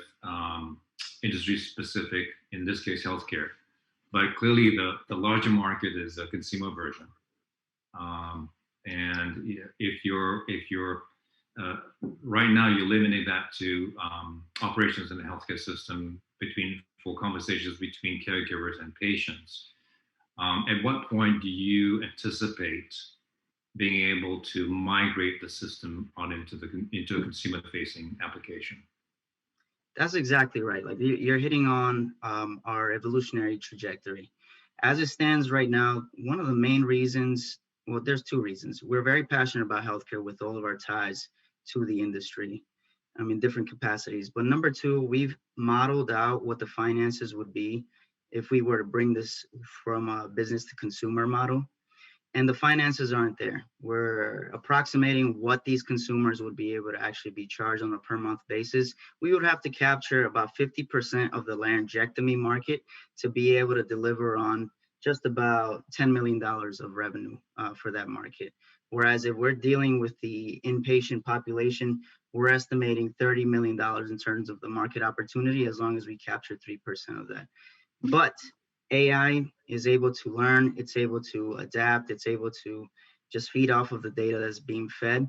industry specific, in this case, healthcare. but clearly the larger market is a consumer version. And if you're right now you're limiting that to operations in the healthcare system for conversations between caregivers and patients. At what point do you anticipate being able to migrate the system on into a consumer-facing application? That's exactly right. Like you're hitting on our evolutionary trajectory. As it stands right now, one of the main reasons, well, there's two reasons. We're very passionate about healthcare with all of our ties to the industry. I mean, different capacities. But number two, we've modeled out what the finances would be if we were to bring this from a business to consumer model. And the finances aren't there. We're approximating what these consumers would be able to actually be charged on a per month basis. We would have to capture about 50% of the laryngectomy market to be able to deliver on just about $10 million of revenue for that market. Whereas if we're dealing with the inpatient population, we're estimating $30 million in terms of the market opportunity, as long as we capture 3% of that. But AI is able to learn, it's able to adapt, it's able to just feed off of the data that's being fed.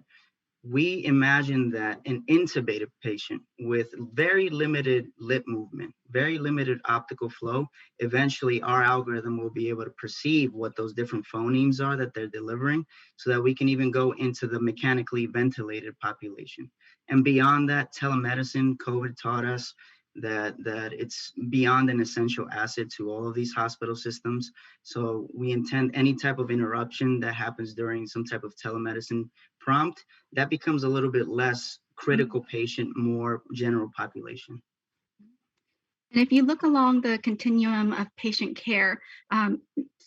We imagine that an intubated patient with very limited lip movement, very limited optical flow, eventually our algorithm will be able to perceive what those different phonemes are that they're delivering, so that we can even go into the mechanically ventilated population. And beyond that, telemedicine, COVID taught us that it's beyond an essential asset to all of these hospital systems. So we intend any type of interruption that happens during some type of telemedicine prompt, that becomes a little bit less critical patient, more general population. And if you look along the continuum of patient care,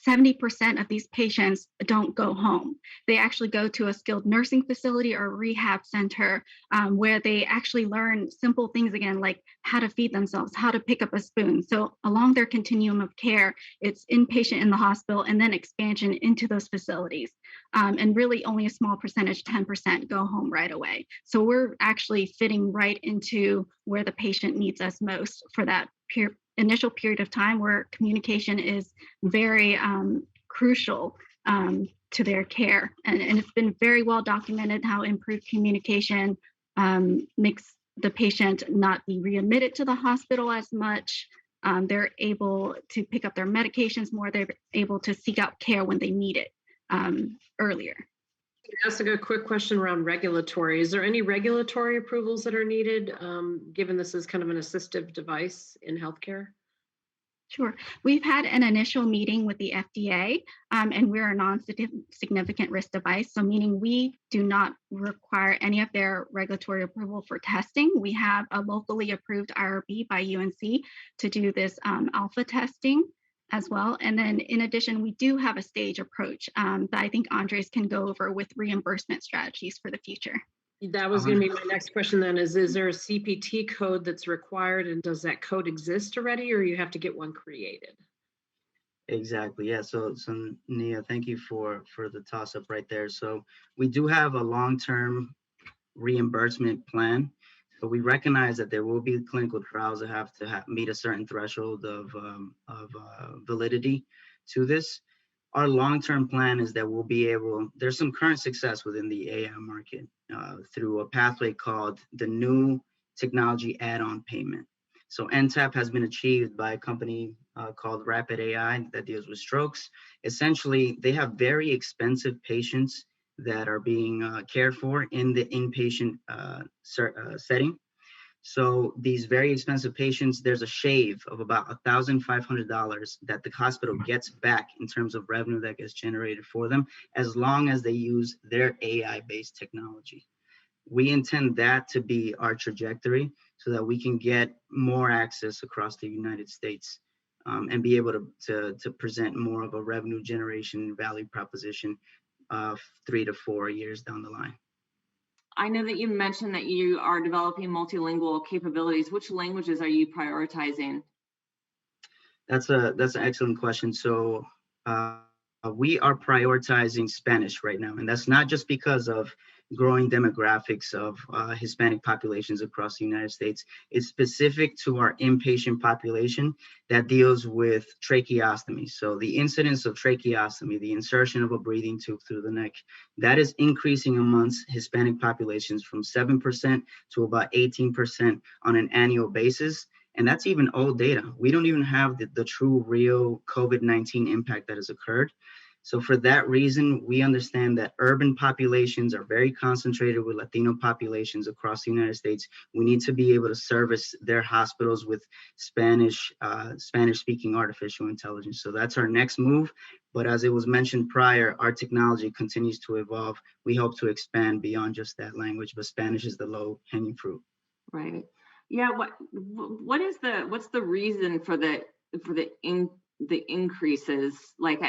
70% of these patients don't go home. They actually go to a skilled nursing facility or rehab center where they actually learn simple things again, like how to feed themselves, how to pick up a spoon. So along their continuum of care, it's inpatient in the hospital and then expansion into those facilities. And really only a small percentage, 10%, go home right away. So we're actually fitting right into where the patient needs us most for that initial period of time where communication is very crucial to their care. And it's been very well documented how improved communication makes the patient not be readmitted to the hospital as much. They're able to pick up their medications more. They're able to seek out care when they need it earlier. Ask a quick question around regulatory. Is there any regulatory approvals that are needed, given this is kind of an assistive device in healthcare? Sure. We've had an initial meeting with the FDA, and we're a non-significant risk device, so meaning we do not require any of their regulatory approval for testing. We have a locally approved IRB by UNC to do this alpha testing as well. And then in addition, we do have a stage approach that I think Andres can go over with reimbursement strategies for the future. That was going to be my next question then, is there a CPT code that's required, and does that code exist already, or you have to get one created? Exactly. Yeah. So Nia, thank you for the toss up right there. So we do have a long-term reimbursement plan, but we recognize that there will be clinical trials that have to meet a certain threshold of validity to this. Our long-term plan is that we'll be able, there's some current success within the AI market through a pathway called the New Technology Add-on Payment. So NTAP has been achieved by a company called Rapid AI that deals with strokes. Essentially, they have very expensive patients that are being cared for in the inpatient setting. So these very expensive patients, there's a shave of about $1,500 that the hospital gets back in terms of revenue that gets generated for them, as long as they use their AI-based technology. We intend that to be our trajectory so that we can get more access across the United States and be able to present more of a revenue generation value proposition 3 to 4 years down the line. I know that you mentioned that you are developing multilingual capabilities. Which languages are you prioritizing? That's an excellent question. So we are prioritizing Spanish right now, and that's not just because of growing demographics of Hispanic populations across the United States. It's specific to our inpatient population that deals with tracheostomy. So the incidence of tracheostomy, the insertion of a breathing tube through the neck, that is increasing amongst Hispanic populations from 7% to about 18% on an annual basis. And that's even old data. We don't even have the true real COVID-19 impact that has occurred. So for that reason, we understand that urban populations are very concentrated with Latino populations across the United States. We need to be able to service their hospitals with Spanish-speaking artificial intelligence. So that's our next move. But as it was mentioned prior, our technology continues to evolve. We hope to expand beyond just that language, but Spanish is the low-hanging fruit. Right. Yeah. What's the reason for the increases? Like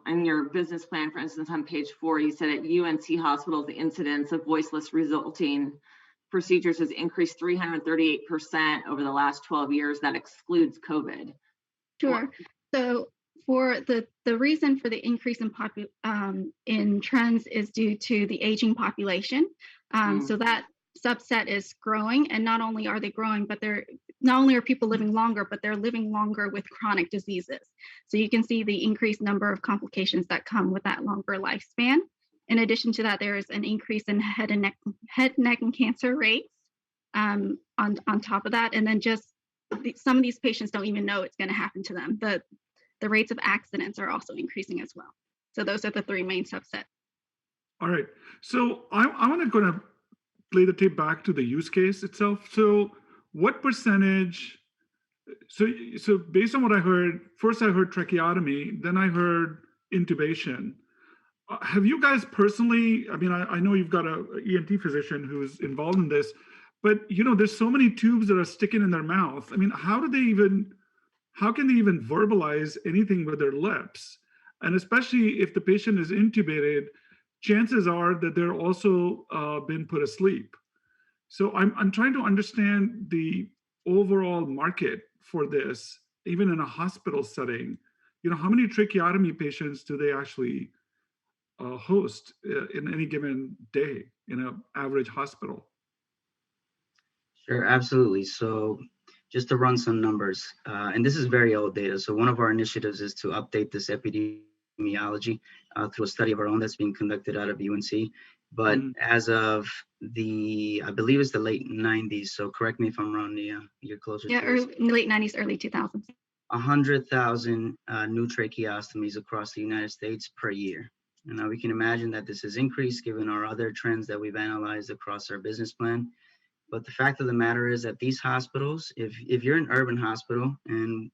in your business plan, for instance, on page 4, you said at UNC hospitals, the incidence of voiceless resulting procedures has increased 338% over the last 12 years. That excludes COVID. Sure. So for the reason for the increase in trends is due to the aging population. So that subset is growing, and not only are they growing, but not only are people living longer, but they're living longer with chronic diseases. So you can see the increased number of complications that come with that longer lifespan. In addition to that, there is an increase in head, neck, and cancer rates on top of that. And then just some of these patients don't even know it's going to happen to them. The rates of accidents are also increasing as well. So those are the 3 main subsets. All right. So I want to go to play the tape back to the use case itself. So what percentage, so based on what I heard, first I heard tracheotomy, then I heard intubation. Have you guys personally, I mean, I know you've got a ENT physician who's involved in this, but there's so many tubes that are sticking in their mouth. I mean, how can they even verbalize anything with their lips? And especially if the patient is intubated, chances are that they're also been put asleep. So I'm trying to understand the overall market for this, even in a hospital setting. How many tracheotomy patients do they actually host in any given day in an average hospital? Sure, absolutely. So just to run some numbers, and this is very old data. So one of our initiatives is to update this epidemiology through a study of our own that's being conducted out of UNC. But as of I believe it's the late 90s, so correct me if I'm wrong, Nia, you're closer to late 90s, early 2000s. 100,000 new tracheostomies across the United States per year. And now we can imagine that this has increased given our other trends that we've analyzed across our business plan. But the fact of the matter is that these hospitals, if you're an urban hospital, and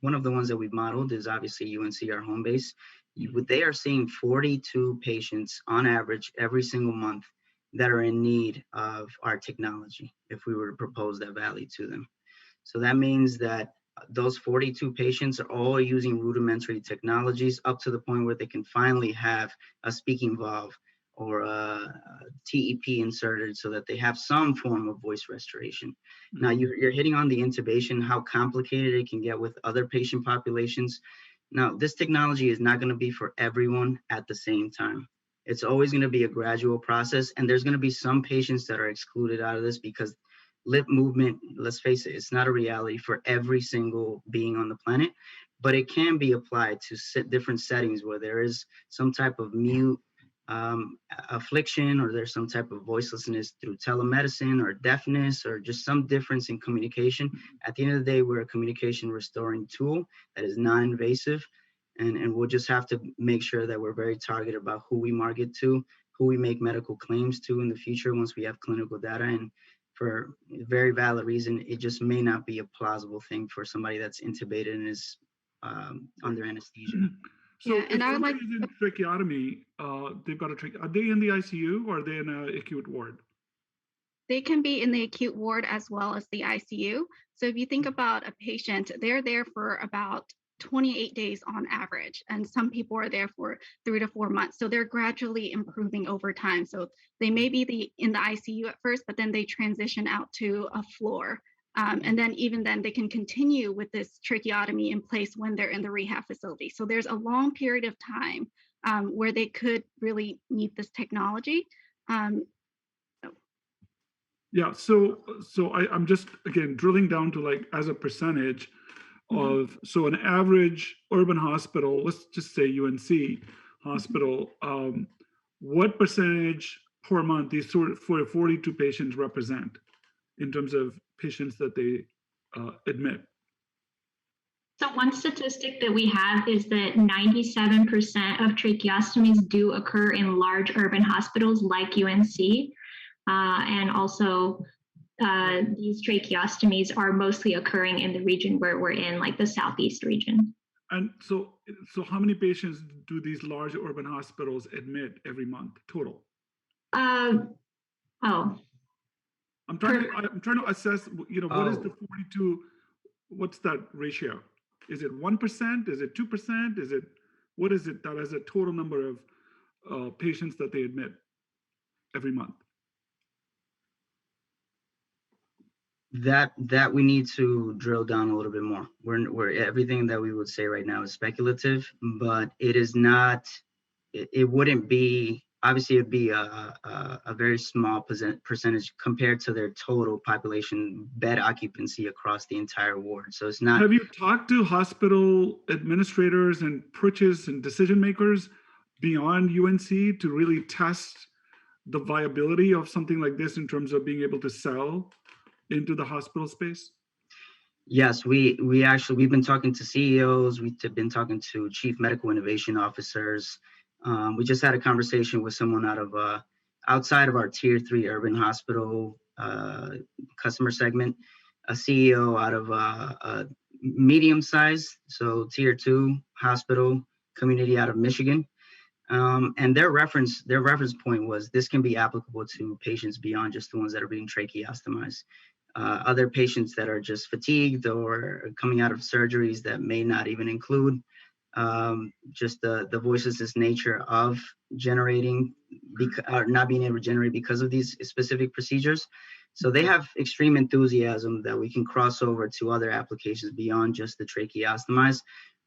one of the ones that we've modeled is obviously UNC, our home base, they are seeing 42 patients on average every single month that are in need of our technology if we were to propose that value to them. So that means that those 42 patients are all using rudimentary technologies up to the point where they can finally have a speaking valve or a TEP inserted so that they have some form of voice restoration. Now you're hitting on the intubation, how complicated it can get with other patient populations. Now this technology is not going to be for everyone at the same time. It's always going to be a gradual process, and there's going to be some patients that are excluded out of this because lip movement, let's face it, it's not a reality for every single being on the planet, but it can be applied to different settings where there is some type of mute affliction, or there's some type of voicelessness through telemedicine or deafness or just some difference in communication. At the end of the day, we're a communication restoring tool that is non-invasive, and we'll just have to make sure that we're very targeted about who we market to, who we make medical claims to in the future once we have clinical data. And for a very valid reason, it just may not be a plausible thing for somebody that's intubated and is under anesthesia. So if somebody is in tracheotomy, they've got are they in the ICU or are they in an acute ward? They can be in the acute ward as well as the ICU. So if you think about a patient, they're there for about 28 days on average, and some people are there for 3 to 4 months. So they're gradually improving over time. So they may be in the ICU at first, but then they transition out to a floor. And then even then they can continue with this tracheotomy in place when they're in the rehab facility. So there's a long period of time where they could really need this technology. Yeah, so I'm just again drilling down to like as a percentage of, so an average urban hospital, let's just say UNC hospital, what percentage per month these sort of 42 patients represent in terms of patients that they admit? So one statistic that we have is that 97% of tracheostomies do occur in large urban hospitals like UNC. And also these tracheostomies are mostly occurring in the region where we're in, like the Southeast region. And so how many patients do these large urban hospitals admit every month total? I'm trying to assess, what is the 42, what's that ratio? Is it 1%? Is it 2%? What is it that as a total number of patients that they admit every month? That we need to drill down a little bit more. We're everything that we would say right now is speculative, but it is not. It wouldn't be, obviously it'd be a very small percentage compared to their total population bed occupancy across the entire ward. So it's not. Have you talked to hospital administrators and purchase and decision makers beyond UNC to really test the viability of something like this in terms of being able to sell into the hospital space? Yes, we've been talking to CEOs, we've been talking to chief medical innovation officers. We just had a conversation with someone outside of our tier 3 urban hospital customer segment, a CEO out of a medium size, so tier 2 hospital community out of Michigan. And their reference point was this can be applicable to patients beyond just the ones that are being tracheostomized. Other patients that are just fatigued or coming out of surgeries that may not even include just the voiceless nature of generating, not being able to generate because of these specific procedures. So they have extreme enthusiasm that we can cross over to other applications beyond just the tracheostomized.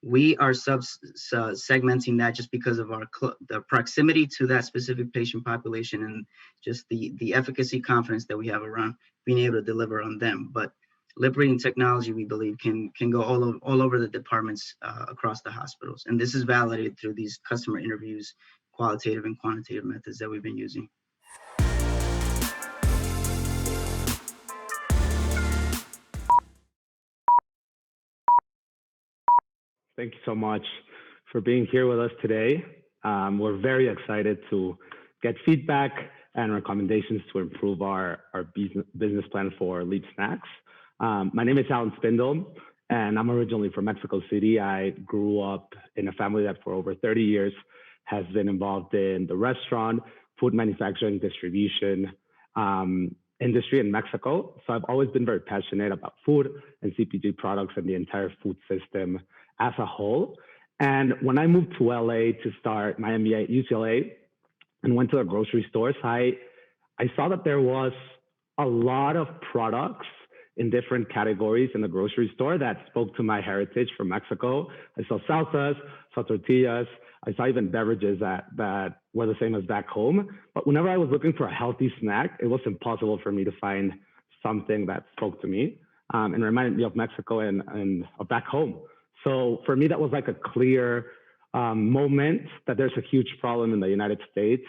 We are segmenting that just because of the proximity to that specific patient population and just the efficacy confidence that we have around being able to deliver on them. But lip reading technology, we believe, can go all over the departments across the hospitals. And this is validated through these customer interviews, qualitative and quantitative methods that we've been using. Thank you so much for being here with us today. We're very excited to get feedback and recommendations to improve our business plan for Leap Snacks. My name is Alan Spindle, and I'm originally from Mexico City. I grew up in a family that for over 30 years has been involved in the restaurant, food manufacturing, distribution industry in Mexico. So I've always been very passionate about food and CPG products and the entire food system as a whole. And when I moved to LA to start my MBA at UCLA and went to the grocery stores, I saw that there was a lot of products in different categories in the grocery store that spoke to my heritage from Mexico. I saw salsas, saw tortillas. I saw even beverages that were the same as back home. But whenever I was looking for a healthy snack, it was impossible for me to find something that spoke to me and reminded me of Mexico and of back home. So for me, that was like a clear moment that there's a huge problem in the United States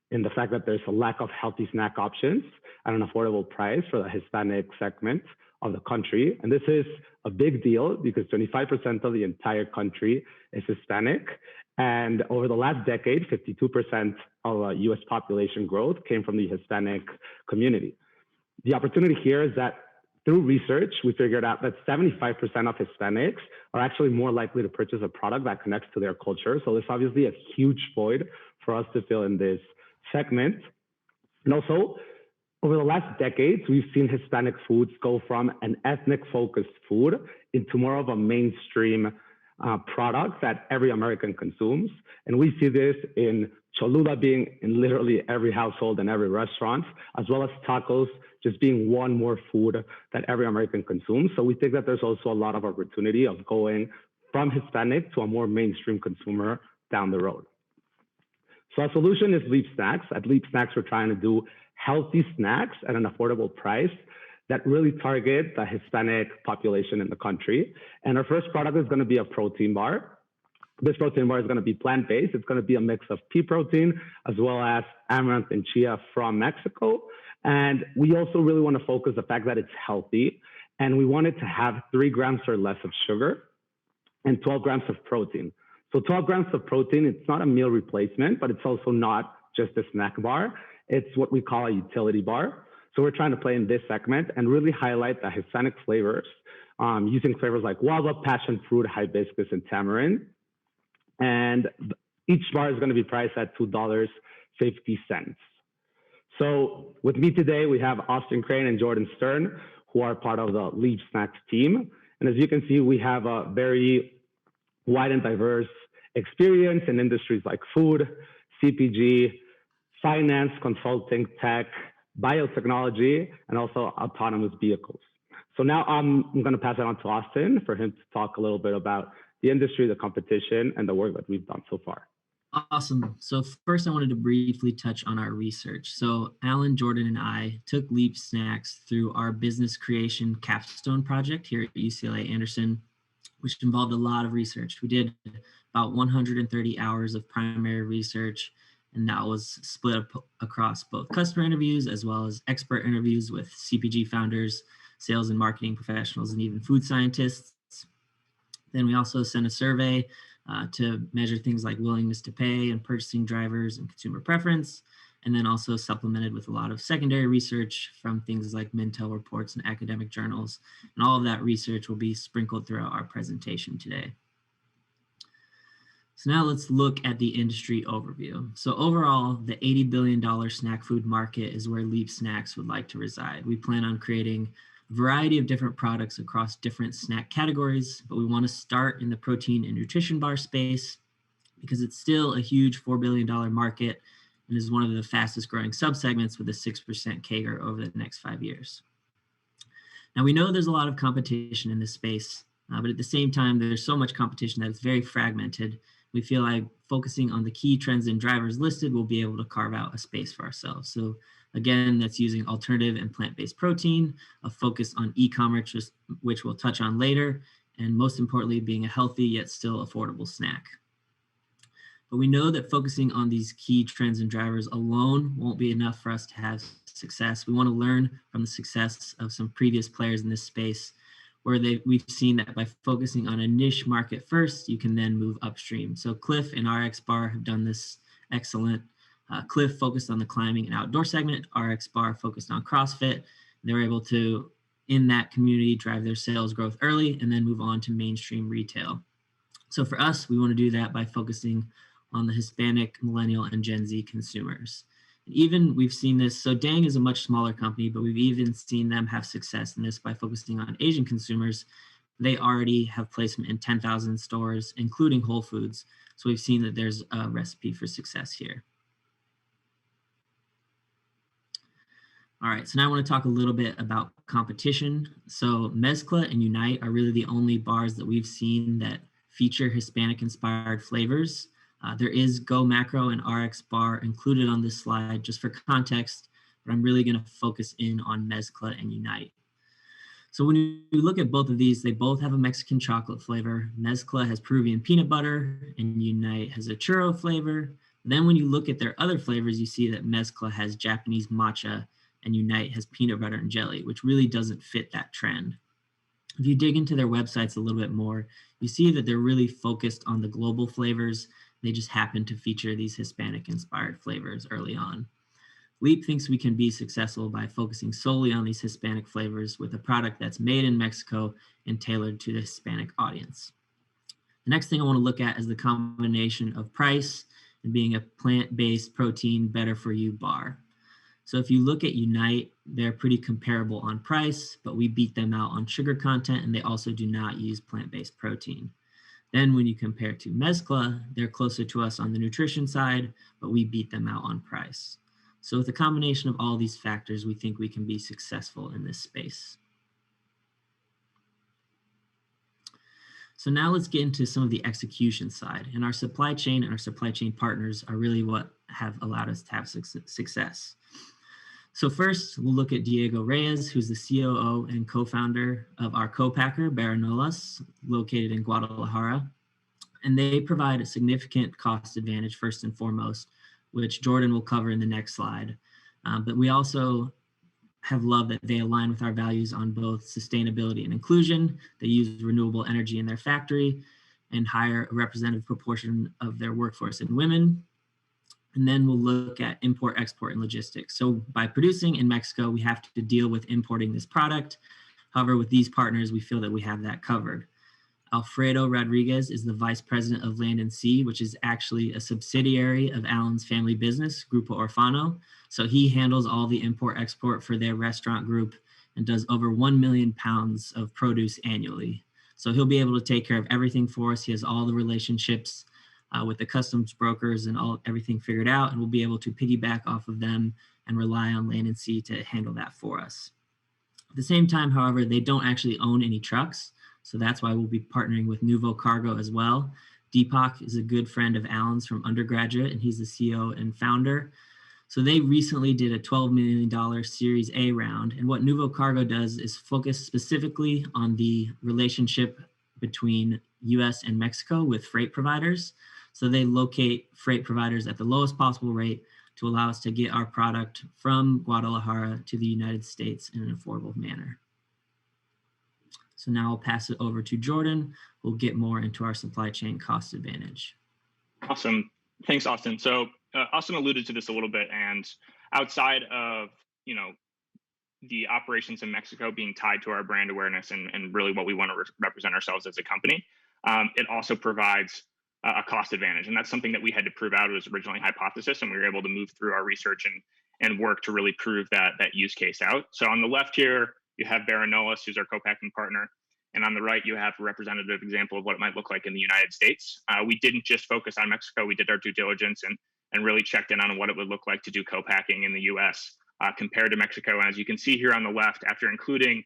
in the fact that there's a lack of healthy snack options at an affordable price for the Hispanic segment of the country. And this is a big deal because 25% of the entire country is Hispanic. And over the last decade, 52% of US population growth came from the Hispanic community. The opportunity here is that through research, we figured out that 75% of Hispanics are actually more likely to purchase a product that connects to their culture. So there's obviously a huge void for us to fill in this segment. And also, over the last decades, we've seen Hispanic foods go from an ethnic-focused food into more of a mainstream product that every American consumes. And we see this in Cholula being in literally every household and every restaurant, as well as tacos just being one more food that every American consumes. So we think that there's also a lot of opportunity of going from Hispanic to a more mainstream consumer down the road. So our solution is Leap Snacks. At Leap Snacks, we're trying to do healthy snacks at an affordable price that really target the Hispanic population in the country. And our first product is going to be a protein bar. This protein bar is going to be plant-based. It's going to be a mix of pea protein as well as amaranth and chia from Mexico. And we also really want to focus the fact that it's healthy, and we want it to have 3 grams or less of sugar and 12 grams of protein. So 12 grams of protein, it's not a meal replacement, but it's also not just a snack bar. It's what we call a utility bar. So we're trying to play in this segment and really highlight the Hispanic flavors, using flavors like guava, passion fruit, hibiscus, and tamarind. And each bar is going to be priced at $2.50. So with me today, we have Austin Crane and Jordan Stern, who are part of the Leap Snacks team. And as you can see, we have a very wide and diverse experience in industries like food, CPG, finance, consulting, tech, biotechnology, and also autonomous vehicles. So now I'm going to pass it on to Austin for him to talk a little bit about the industry, the competition, and the work that we've done so far. Awesome. So first I wanted to briefly touch on our research. So Alan, Jordan, and I took Leap Snacks through our business creation capstone project here at UCLA Anderson, which involved a lot of research. We did about 130 hours of primary research, and that was split up across both customer interviews as well as expert interviews with CPG founders, sales and marketing professionals, and even food scientists. Then we also sent a survey to measure things like willingness to pay and purchasing drivers and consumer preference, and then also supplemented with a lot of secondary research from things like Mintel reports and academic journals. And all of that research will be sprinkled throughout our presentation today. So now let's look at the industry overview. So overall, the $80 billion snack food market is where Leap Snacks would like to reside. We plan on creating a variety of different products across different snack categories, but we want to start in the protein and nutrition bar space because it's still a huge $4 billion market and is one of the fastest growing subsegments with a 6% CAGR over the next 5 years. Now we know there's a lot of competition in this space, but at the same time, there's so much competition that it's very fragmented. We feel like focusing on the key trends and drivers listed, we'll be able to carve out a space for ourselves. So again, that's using alternative and plant-based protein, a focus on e-commerce, which we'll touch on later, and most importantly, being a healthy yet still affordable snack. But we know that focusing on these key trends and drivers alone won't be enough for us to have success. We want to learn from the success of some previous players in this space, where we've seen that by focusing on a niche market first, you can then move upstream. So Cliff and RX Bar have done this excellent. Cliff focused on the climbing and outdoor segment. RX Bar focused on CrossFit. They were able to, in that community, drive their sales growth early and then move on to mainstream retail. So for us, we want to do that by focusing on the Hispanic, millennial, and Gen Z consumers. And even we've seen this, so Dang is a much smaller company, but we've even seen them have success in this by focusing on Asian consumers. They already have placement in 10,000 stores, including Whole Foods. So we've seen that there's a recipe for success here. All right, so now I want to talk a little bit about competition. So Mezcla and Unite are really the only bars that we've seen that feature Hispanic-inspired flavors. There is Go Macro and RX Bar included on this slide just for context, but I'm really going to focus in on Mezcla and Unite. So when you look at both of these, they both have a Mexican chocolate flavor. Mezcla has Peruvian peanut butter and Unite has a churro flavor. Then when you look at their other flavors, you see that Mezcla has Japanese matcha and Unite has peanut butter and jelly, which really doesn't fit that trend. If you dig into their websites a little bit more, you see that they're really focused on the global flavors. They just happen to feature these Hispanic-inspired flavors early on. Leap thinks we can be successful by focusing solely on these Hispanic flavors with a product that's made in Mexico and tailored to the Hispanic audience. The next thing I want to look at is the combination of price and being a plant-based protein better for you bar. So if you look at Unite, they're pretty comparable on price, but we beat them out on sugar content, and they also do not use plant-based protein. Then when you compare to Mezcla, they're closer to us on the nutrition side, but we beat them out on price. So with a combination of all these factors, we think we can be successful in this space. So now let's get into some of the execution side. And our supply chain and our supply chain partners are really what have allowed us to have success. So first, we'll look at Diego Reyes, who's the COO and co-founder of our co-packer, Baranolas, located in Guadalajara. And they provide a significant cost advantage, first and foremost, which Jordan will cover in the next slide. But we also have loved that they align with our values on both sustainability and inclusion. They use renewable energy in their factory and hire a representative proportion of their workforce in women. And then we'll look at import, export, and logistics. So by producing in Mexico, we have to deal with importing this product. However, with these partners, we feel that we have that covered. Alfredo Rodriguez is the Vice President of Land and Sea, which is actually a subsidiary of Alan's family business, Grupo Orfano. So he handles all the import-export for their restaurant group and does over 1 million pounds of produce annually. So he'll be able to take care of everything for us. He has all the relationships with the customs brokers and everything figured out, and we'll be able to piggyback off of them and rely on Land and Sea to handle that for us. At the same time, however, they don't actually own any trucks. So that's why we'll be partnering with Nuvo Cargo as well. Deepak is a good friend of Alan's from undergraduate, and he's the CEO and founder. So they recently did a $12 million Series A round. And what Nuvo Cargo does is focus specifically on the relationship between US and Mexico with freight providers. So they locate freight providers at the lowest possible rate to allow us to get our product from Guadalajara to the United States in an affordable manner. So now I'll pass it over to Jordan. We'll get more into our supply chain cost advantage. Awesome. Thanks, Austin. So Austin alluded to this a little bit, and outside of, the operations in Mexico being tied to our brand awareness and really what we want to represent ourselves as a company, it also provides a cost advantage. And that's something that we had to prove out. It was originally hypothesis, and we were able to move through our research and work to really prove that use case out. So on the left here, you have Baranolas, who's our co-packing partner. And on the right, you have a representative example of what it might look like in the United States. We didn't just focus on Mexico. We did our due diligence and really checked in on what it would look like to do co-packing in the US compared to Mexico. And as you can see here on the left, after including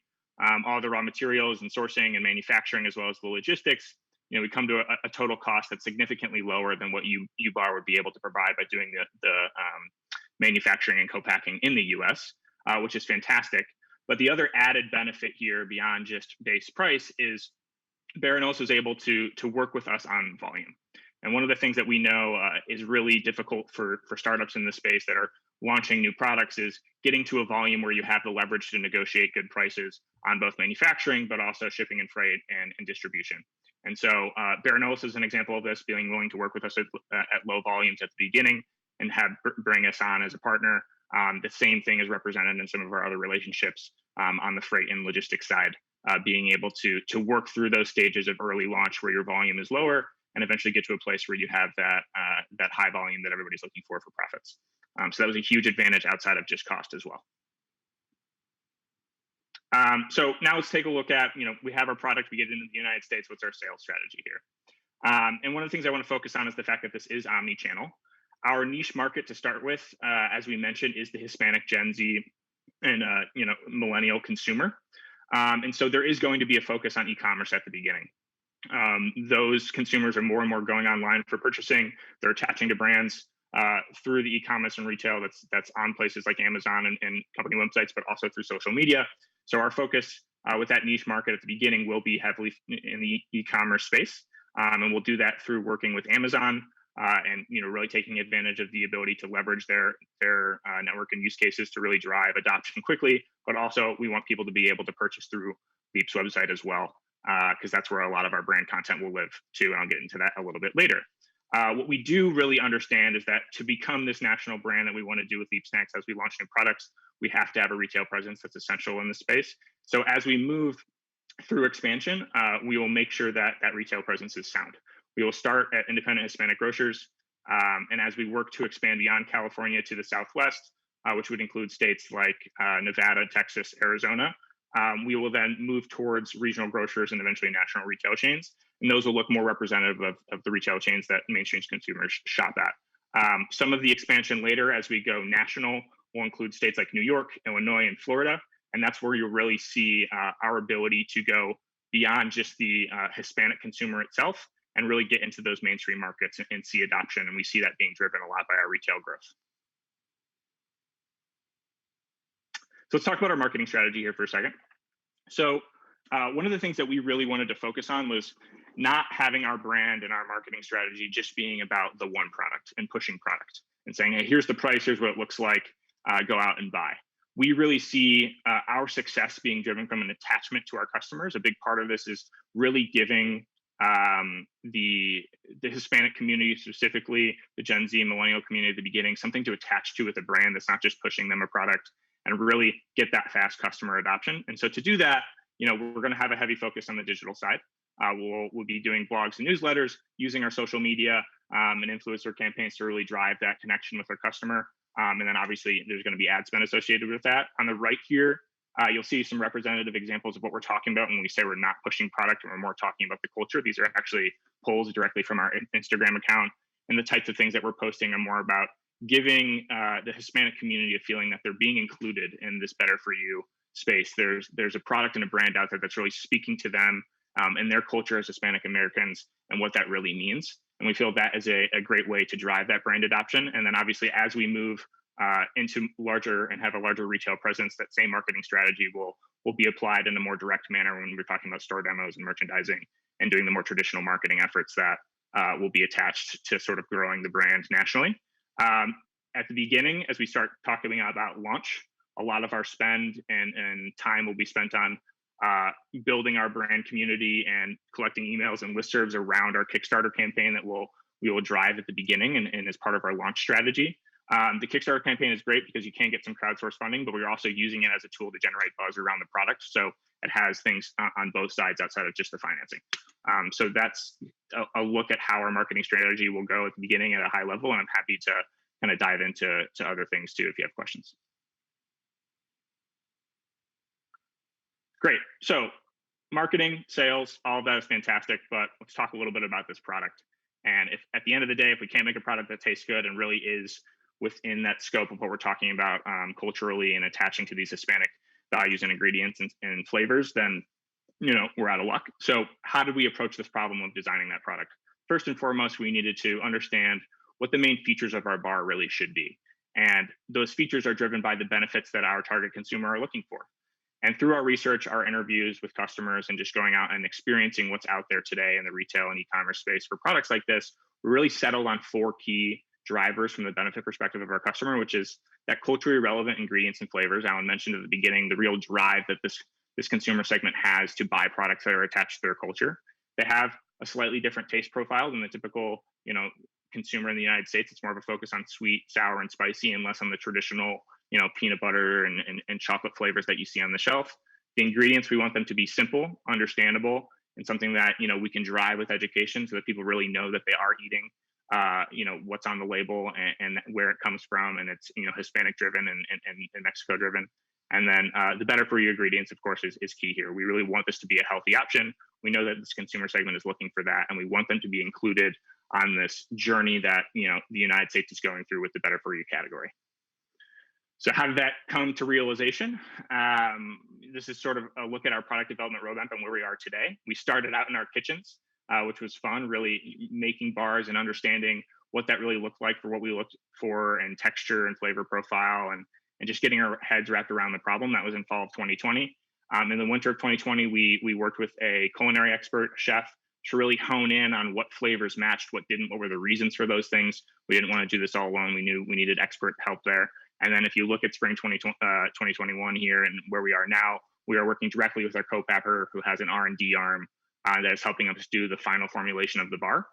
all the raw materials and sourcing and manufacturing, as well as the logistics, we come to a total cost that's significantly lower than what U-Bar would be able to provide by doing the manufacturing and co-packing in the US, which is fantastic. But the other added benefit here beyond just base price is Baranolas was able to work with us on volume. And one of the things that we know is really difficult for startups in this space that are launching new products is getting to a volume where you have the leverage to negotiate good prices on both manufacturing, but also shipping and freight and distribution. And so Baranolas is an example of this, being willing to work with us at low volumes at the beginning and bring us on as a partner. The same thing is represented in some of our other relationships on the freight and logistics side, being able to work through those stages of early launch where your volume is lower and eventually get to a place where you have that high volume that everybody's looking for profits. So that was a huge advantage outside of just cost as well. So now let's take a look at, we have our product, we get it into the United States. What's our sales strategy here? And one of the things I want to focus on is the fact that this is omni-channel. Our niche market to start with, as we mentioned, is the Hispanic Gen Z and millennial consumer. And so there is going to be a focus on e-commerce at the beginning. Those consumers are more and more going online for purchasing. They're attaching to brands through the e-commerce and retail that's on places like Amazon and company websites, but also through social media. So our focus with that niche market at the beginning will be heavily in the e-commerce space. And we'll do that through working with Amazon and really taking advantage of the ability to leverage their network and use cases to really drive adoption quickly. But also we want people to be able to purchase through Leap's website as well, because that's where a lot of our brand content will live too. And I'll get into that a little bit later. What we do really understand is that to become this national brand that we want to do with Leap Snacks as we launch new products, we have to have a retail presence that's essential in the space. So as we move through expansion, we will make sure that that retail presence is sound. We will start at independent Hispanic grocers. And as we work to expand beyond California to the Southwest, which would include states like Nevada, Texas, Arizona, we will then move towards regional grocers and eventually national retail chains. And those will look more representative of the retail chains that mainstream consumers shop at. Some of the expansion later as we go national will include states like New York, Illinois, and Florida. And that's where you'll really see our ability to go beyond just the Hispanic consumer itself and really get into those mainstream markets and see adoption. And we see that being driven a lot by our retail growth. So let's talk about our marketing strategy here for a second. So one of the things that we really wanted to focus on was not having our brand and our marketing strategy just being about the one product and pushing product and saying, hey, here's the price, here's what it looks like, go out and buy. We really see our success being driven from an attachment to our customers. A big part of this is really giving the Hispanic community, specifically the Gen Z and millennial community at the beginning, something to attach to with a brand that's not just pushing them a product, and really get that fast customer adoption. And so to do that, we're going to have a heavy focus on the digital side. We'll be doing blogs and newsletters, using our social media and influencer campaigns to really drive that connection with our customer. And then obviously there's going to be ad spend associated with that. On the right here, you'll see some representative examples of what we're talking about when we say we're not pushing product and we're more talking about the culture. These are actually polls directly from our Instagram account, and the types of things that we're posting are more about giving the Hispanic community a feeling that they're being included in this better for you space. There's a product and a brand out there that's really speaking to them and their culture as Hispanic Americans and what that really means. And we feel that is a great way to drive that brand adoption. And then obviously as we move into larger and have a larger retail presence, that same marketing strategy will be applied in a more direct manner when we're talking about store demos and merchandising and doing the more traditional marketing efforts that will be attached to sort of growing the brand nationally. At the beginning, as we start talking about launch, a lot of our spend and time will be spent on building our brand community and collecting emails and listservs around our Kickstarter campaign that we will drive at the beginning and as part of our launch strategy. The Kickstarter campaign is great because you can get some crowdsource funding, but we're also using it as a tool to generate buzz around the product. So it has things on both sides outside of just the financing. So that's a look at how our marketing strategy will go at the beginning at a high level. And I'm happy to kind of dive into other things too, if you have questions. Great. So marketing, sales, all of that is fantastic, but let's talk a little bit about this product. And if at the end of the day, if we can't make a product that tastes good and really is within that scope of what we're talking about culturally and attaching to these Hispanic values and ingredients and flavors, then we're out of luck. So how did we approach this problem of designing that product? First and foremost, we needed to understand what the main features of our bar really should be. And those features are driven by the benefits that our target consumer are looking for. And through our research, our interviews with customers, and just going out and experiencing what's out there today in the retail and e-commerce space for products like this, we really settled on 4 key drivers from the benefit perspective of our customer, which is that culturally relevant ingredients and flavors. Alan mentioned at the beginning the real drive that this consumer segment has to buy products that are attached to their culture. They have a slightly different taste profile than the typical, consumer in the United States. It's more of a focus on sweet, sour, and spicy, and less on the traditional, peanut butter and chocolate flavors that you see on the shelf. The ingredients, we want them to be simple, understandable, and something that, we can drive with education so that people really know that they are eating, what's on the label and where it comes from. And it's, Hispanic driven and Mexico driven. And then the better for you ingredients, of course, is key here. We really want this to be a healthy option. We know that this consumer segment is looking for that, and we want them to be included on this journey that, the United States is going through with the better for you category. So how did that come to realization? This is sort of a look at our product development roadmap and where we are today. We started out in our kitchens, which was fun, really making bars and understanding what that really looked like for what we looked for and texture and flavor profile and just getting our heads wrapped around the problem. That was in fall of 2020. In the winter of 2020, we worked with a culinary expert, chef, to really hone in on what flavors matched, what didn't, what were the reasons for those things. We didn't want to do this all alone. We knew we needed expert help there. And then if you look at spring 2021 here and where we are now, we are working directly with our co-papper who has an R&D arm that is helping us do the final formulation of the bar.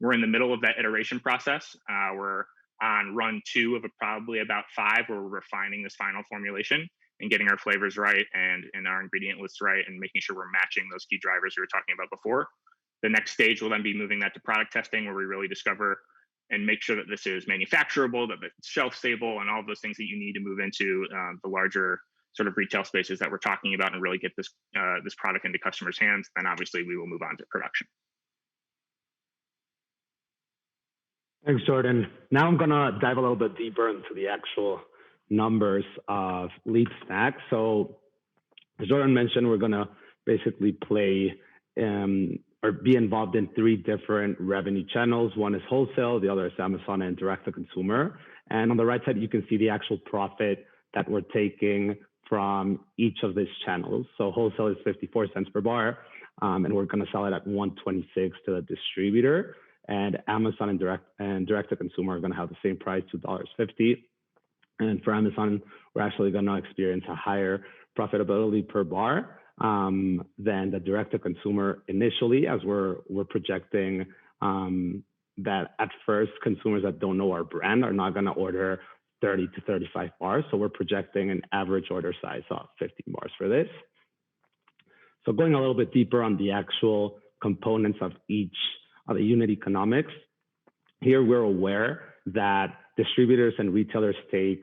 We're in the middle of that iteration process. We're on run 2 of probably about 5, where we're refining this final formulation and getting our flavors right and our ingredient lists right and making sure we're matching those key drivers we were talking about before. The next stage will then be moving that to product testing, where we really discover and make sure that this is manufacturable, that it's shelf stable, and all of those things that you need to move into the larger sort of retail spaces that we're talking about and really get this product into customers' hands. Then obviously we will move on to production. Thanks, Jordan. Now I'm gonna dive a little bit deeper into the actual numbers of Leap Snacks. So as Jordan mentioned, we're gonna basically play or be involved in 3 different revenue channels. One is wholesale, the other is Amazon and direct to consumer. And on the right side, you can see the actual profit that we're taking from each of these channels. So wholesale is 54 cents per bar, and we're going to sell it at 126 to the distributor. And Amazon and direct to consumer are going to have the same price, $2.50. And for Amazon, we're actually going to experience a higher profitability per bar than the direct to consumer initially, as we're projecting that at first consumers that don't know our brand are not going to order 30 to 35 bars. So we're projecting an average order size of 15 bars for this. So going a little bit deeper on the actual components of each of the unit economics, here we're aware that distributors and retailers take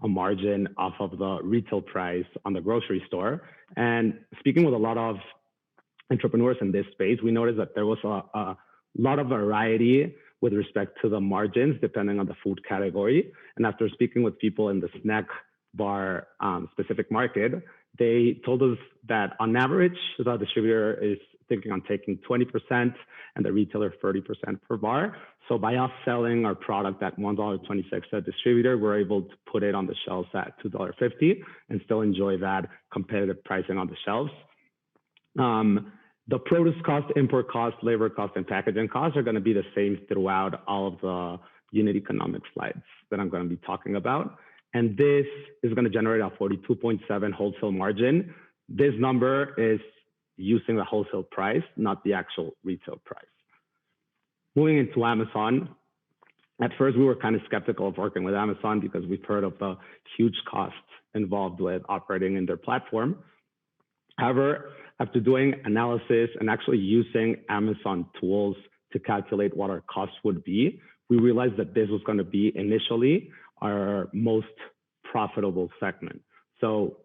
a margin off of the retail price on the grocery store. And speaking with a lot of entrepreneurs in this space, we noticed that there was a lot of variety with respect to the margins depending on the food category. And after speaking with people in the snack bar specific market, they told us that on average, the distributor is thinking on taking 20% and the retailer 30% per bar. So by us selling our product at $1.26 to a distributor, we're able to put it on the shelves at $2.50 and still enjoy that competitive pricing on the shelves. The produce cost, import cost, labor cost, and packaging costs are going to be the same throughout all of the unit economic slides that I'm going to be talking about. And this is going to generate a 42.7 wholesale margin. This number is using the wholesale price, not the actual retail price. Moving into Amazon, at first we were kind of skeptical of working with Amazon because we've heard of the huge costs involved with operating in their platform. However, after doing analysis and actually using Amazon tools to calculate what our costs would be, we realized that this was going to be initially our most profitable segment. So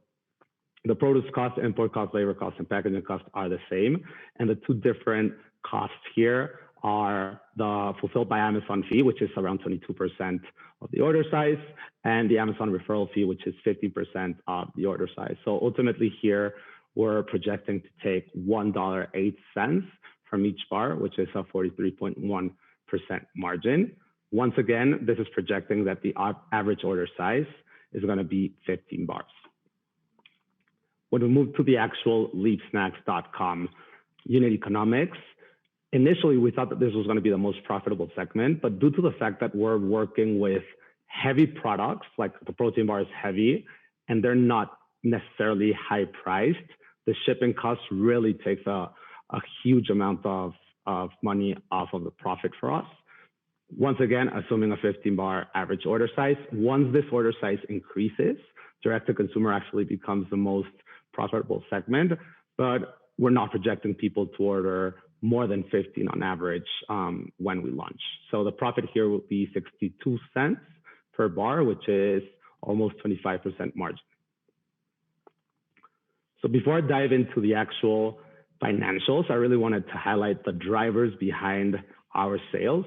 the produce cost, import cost, labor cost, and packaging costs are the same. And the 2 different costs here are the fulfilled by Amazon fee, which is around 22% of the order size, and the Amazon referral fee, which is 50% of the order size. So ultimately here, we're projecting to take $1.08 from each bar, which is a 43.1% margin. Once again, this is projecting that the average order size is going to be 15 bars. When we move to the actual leapsnacks.com unit economics, initially we thought that this was going to be the most profitable segment, but due to the fact that we're working with heavy products, like the protein bar is heavy, and they're not necessarily high priced, the shipping costs really takes a huge amount of money off of the profit for us. Once again, assuming a 15 bar average order size, once this order size increases, direct to consumer actually becomes the most profitable segment, but we're not projecting people to order more than 15 on average when we launch. So the profit here will be 62 cents per bar, which is almost 25% margin. So before I dive into the actual financials, I really wanted to highlight the drivers behind our sales.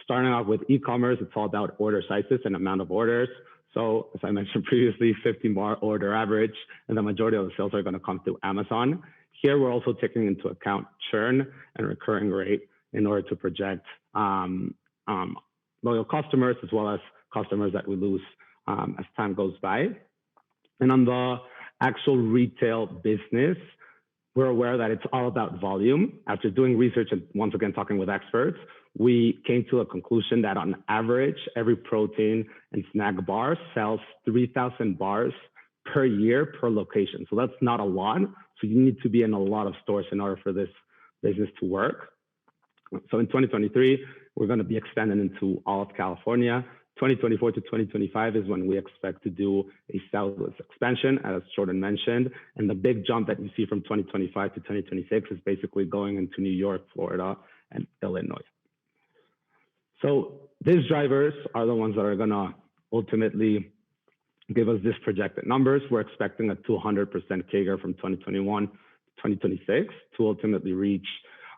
Starting off with e-commerce, it's all about order sizes and amount of orders. So as I mentioned previously, 15 bar order average, and the majority of the sales are going to come through Amazon. Here, we're also taking into account churn and recurring rate in order to project loyal customers, as well as customers that we lose as time goes by. And on the actual retail business, we're aware that it's all about volume. After doing research and once again talking with experts, we came to a conclusion that on average, every protein and snack bar sells 3,000 bars per year per location. So that's not a lot. So you need to be in a lot of stores in order for this business to work. So in 2023, we're going to be expanding into all of California. 2024 to 2025 is when we expect to do a Southwest expansion, as Jordan mentioned. And the big jump that you see from 2025 to 2026 is basically going into New York, Florida, and Illinois. So these drivers are the ones that are going to ultimately give us this projected numbers. We're expecting a 200% CAGR from 2021 to 2026 to ultimately reach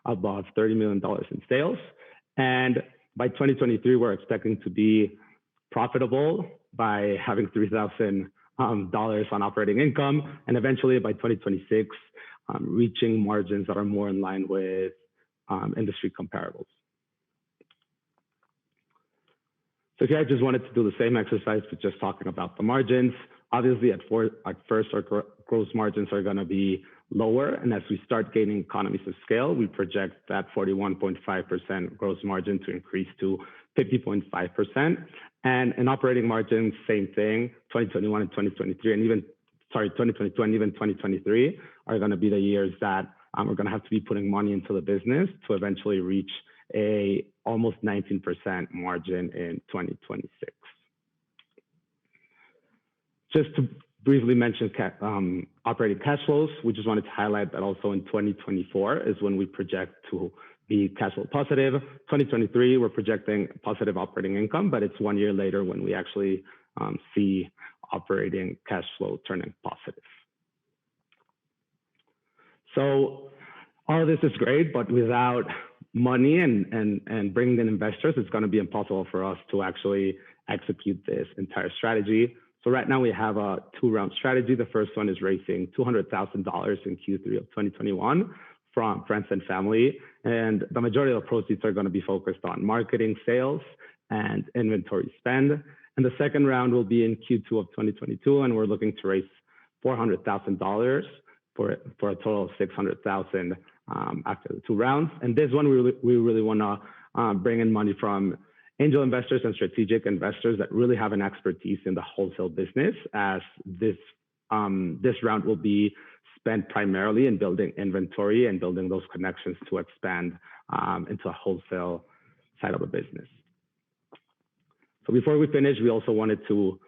above $30 million in sales. And by 2023, we're expecting to be profitable by having $3,000 on operating income. And eventually by 2026, reaching margins that are more in line with industry comparables. So here I just wanted to do the same exercise, but just talking about the margins. Obviously, at first, our gross margins are going to be lower. And as we start gaining economies of scale, we project that 41.5% gross margin to increase to 50.5%. And in operating margins, same thing, 2021 and 2023, and even, 2022 and even 2023 are going to be the years that we're going to have to be putting money into the business to eventually reach a almost 19% margin in 2026. Just to briefly mention operating cash flows, we just wanted to highlight that also in 2024 is when we project to be cash flow positive. 2023, we're projecting positive operating income, but it's 1 year later when we actually see operating cash flow turning positive. So all of this is great, but without money and bringing in investors, it's going to be impossible for us to actually execute this entire strategy. So right now we have a 2-round strategy. The first one is raising $200,000 in Q3 of 2021 from friends and family. And the majority of the proceeds are going to be focused on marketing, sales, and inventory spend. And the second round will be in Q2 of 2022, and we're looking to raise $400,000 for a total of $600,000 after the 2 rounds. And this one, we really want to bring in money from angel investors and strategic investors that really have an expertise in the wholesale business, as this round will be spent primarily in building inventory and building those connections to expand into a wholesale side of the business. So before we finish, we also wanted to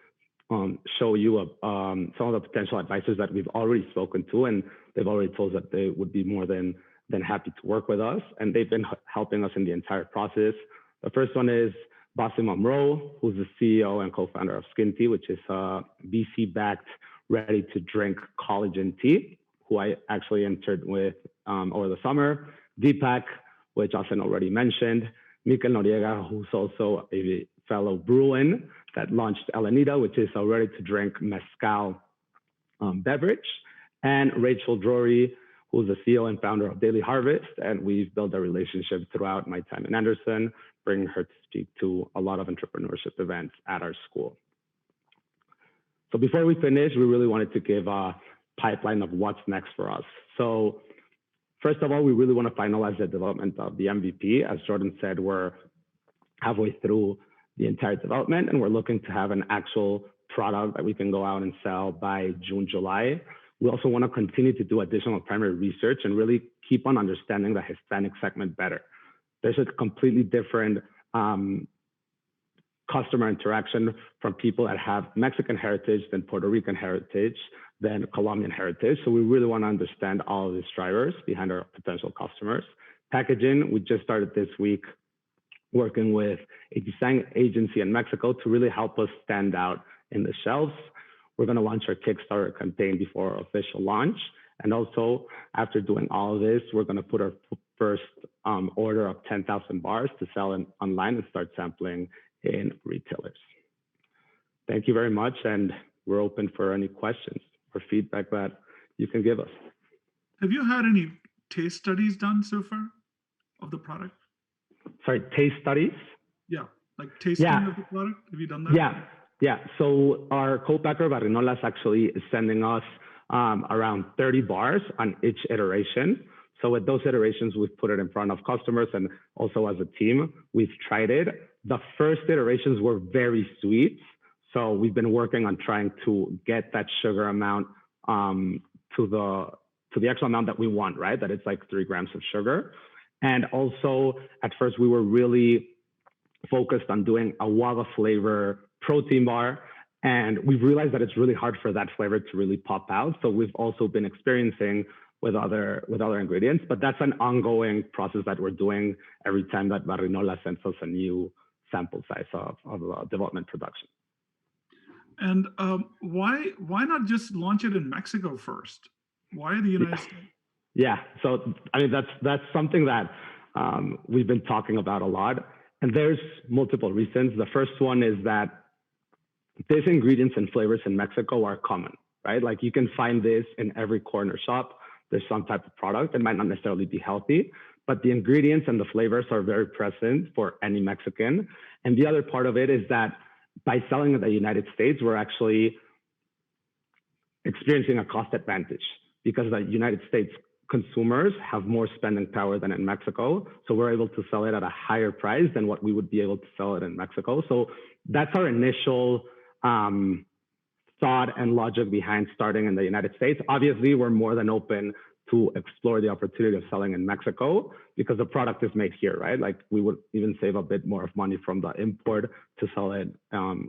show you some of the potential advisors that we've already spoken to, and they've already told us that they would be more than happy to work with us, and they've been helping us in the entire process. The first one is Basim Monroe, who's the CEO and co-founder of Skin Tea, which is a VC-backed, ready-to-drink collagen tea, who I actually interned with over the summer. Deepak, which Austin already mentioned. Mikel Noriega, who's also a fellow Bruin that launched Alanita, which is a ready-to-drink mezcal beverage. And Rachel Drury, who's the CEO and founder of Daily Harvest. And we've built a relationship throughout my time in Anderson, bringing her to speak to a lot of entrepreneurship events at our school. So before we finish, we really wanted to give a pipeline of what's next for us. So first of all, we really want to finalize the development of the MVP. As Jordan said, we're halfway through the entire development, and we're looking to have an actual product that we can go out and sell by June, July. We also want to continue to do additional primary research and really keep on understanding the Hispanic segment better. There's a completely different customer interaction from people that have Mexican heritage than Puerto Rican heritage, than Colombian heritage. So we really want to understand all of these drivers behind our potential customers. Packaging, we just started this week working with a design agency in Mexico to really help us stand out in the shelves. We're going to launch our Kickstarter campaign before our official launch. And also, after doing all of this, we're going to put our first order of 10,000 bars to sell online and start sampling in retailers. Thank you very much, and we're open for any questions or feedback that you can give us. Have you had any taste studies done so far of the product? Sorry, taste studies? Yeah, like tasting of the product. Have you done that? Yeah. So our co-packer Barrinolas actually is sending us around 30 bars on each iteration. So with those iterations, we've put it in front of customers, and also as a team, we've tried it. The first iterations were very sweet. So we've been working on trying to get that sugar amount to the actual amount that we want, right? That it's like 3 grams of sugar. And also at first we were really focused on doing a guava flavor protein bar. And we've realized that it's really hard for that flavor to really pop out. So we've also been experiencing with other ingredients, but that's an ongoing process that we're doing every time that Barrinola sends us a new sample size of development production. And why not just launch it in Mexico first? Why the United States? Yeah, so I mean that's something that we've been talking about a lot, and there's multiple reasons. The first one is that these ingredients and flavors in Mexico are common, right? Like you can find this in every corner shop. there's some type of product. It might not necessarily be healthy, but the ingredients and the flavors are very present for any Mexican. And the other part of it is that by selling in the United States, we're actually experiencing a cost advantage because the United States consumers have more spending power than in Mexico. So we're able to sell it at a higher price than what we would be able to sell it in Mexico. So that's our initial thought and logic behind starting in the United States. Obviously, we're more than open to explore the opportunity of selling in Mexico because the product is made here, right? Like we would even save a bit more of money from the import to sell it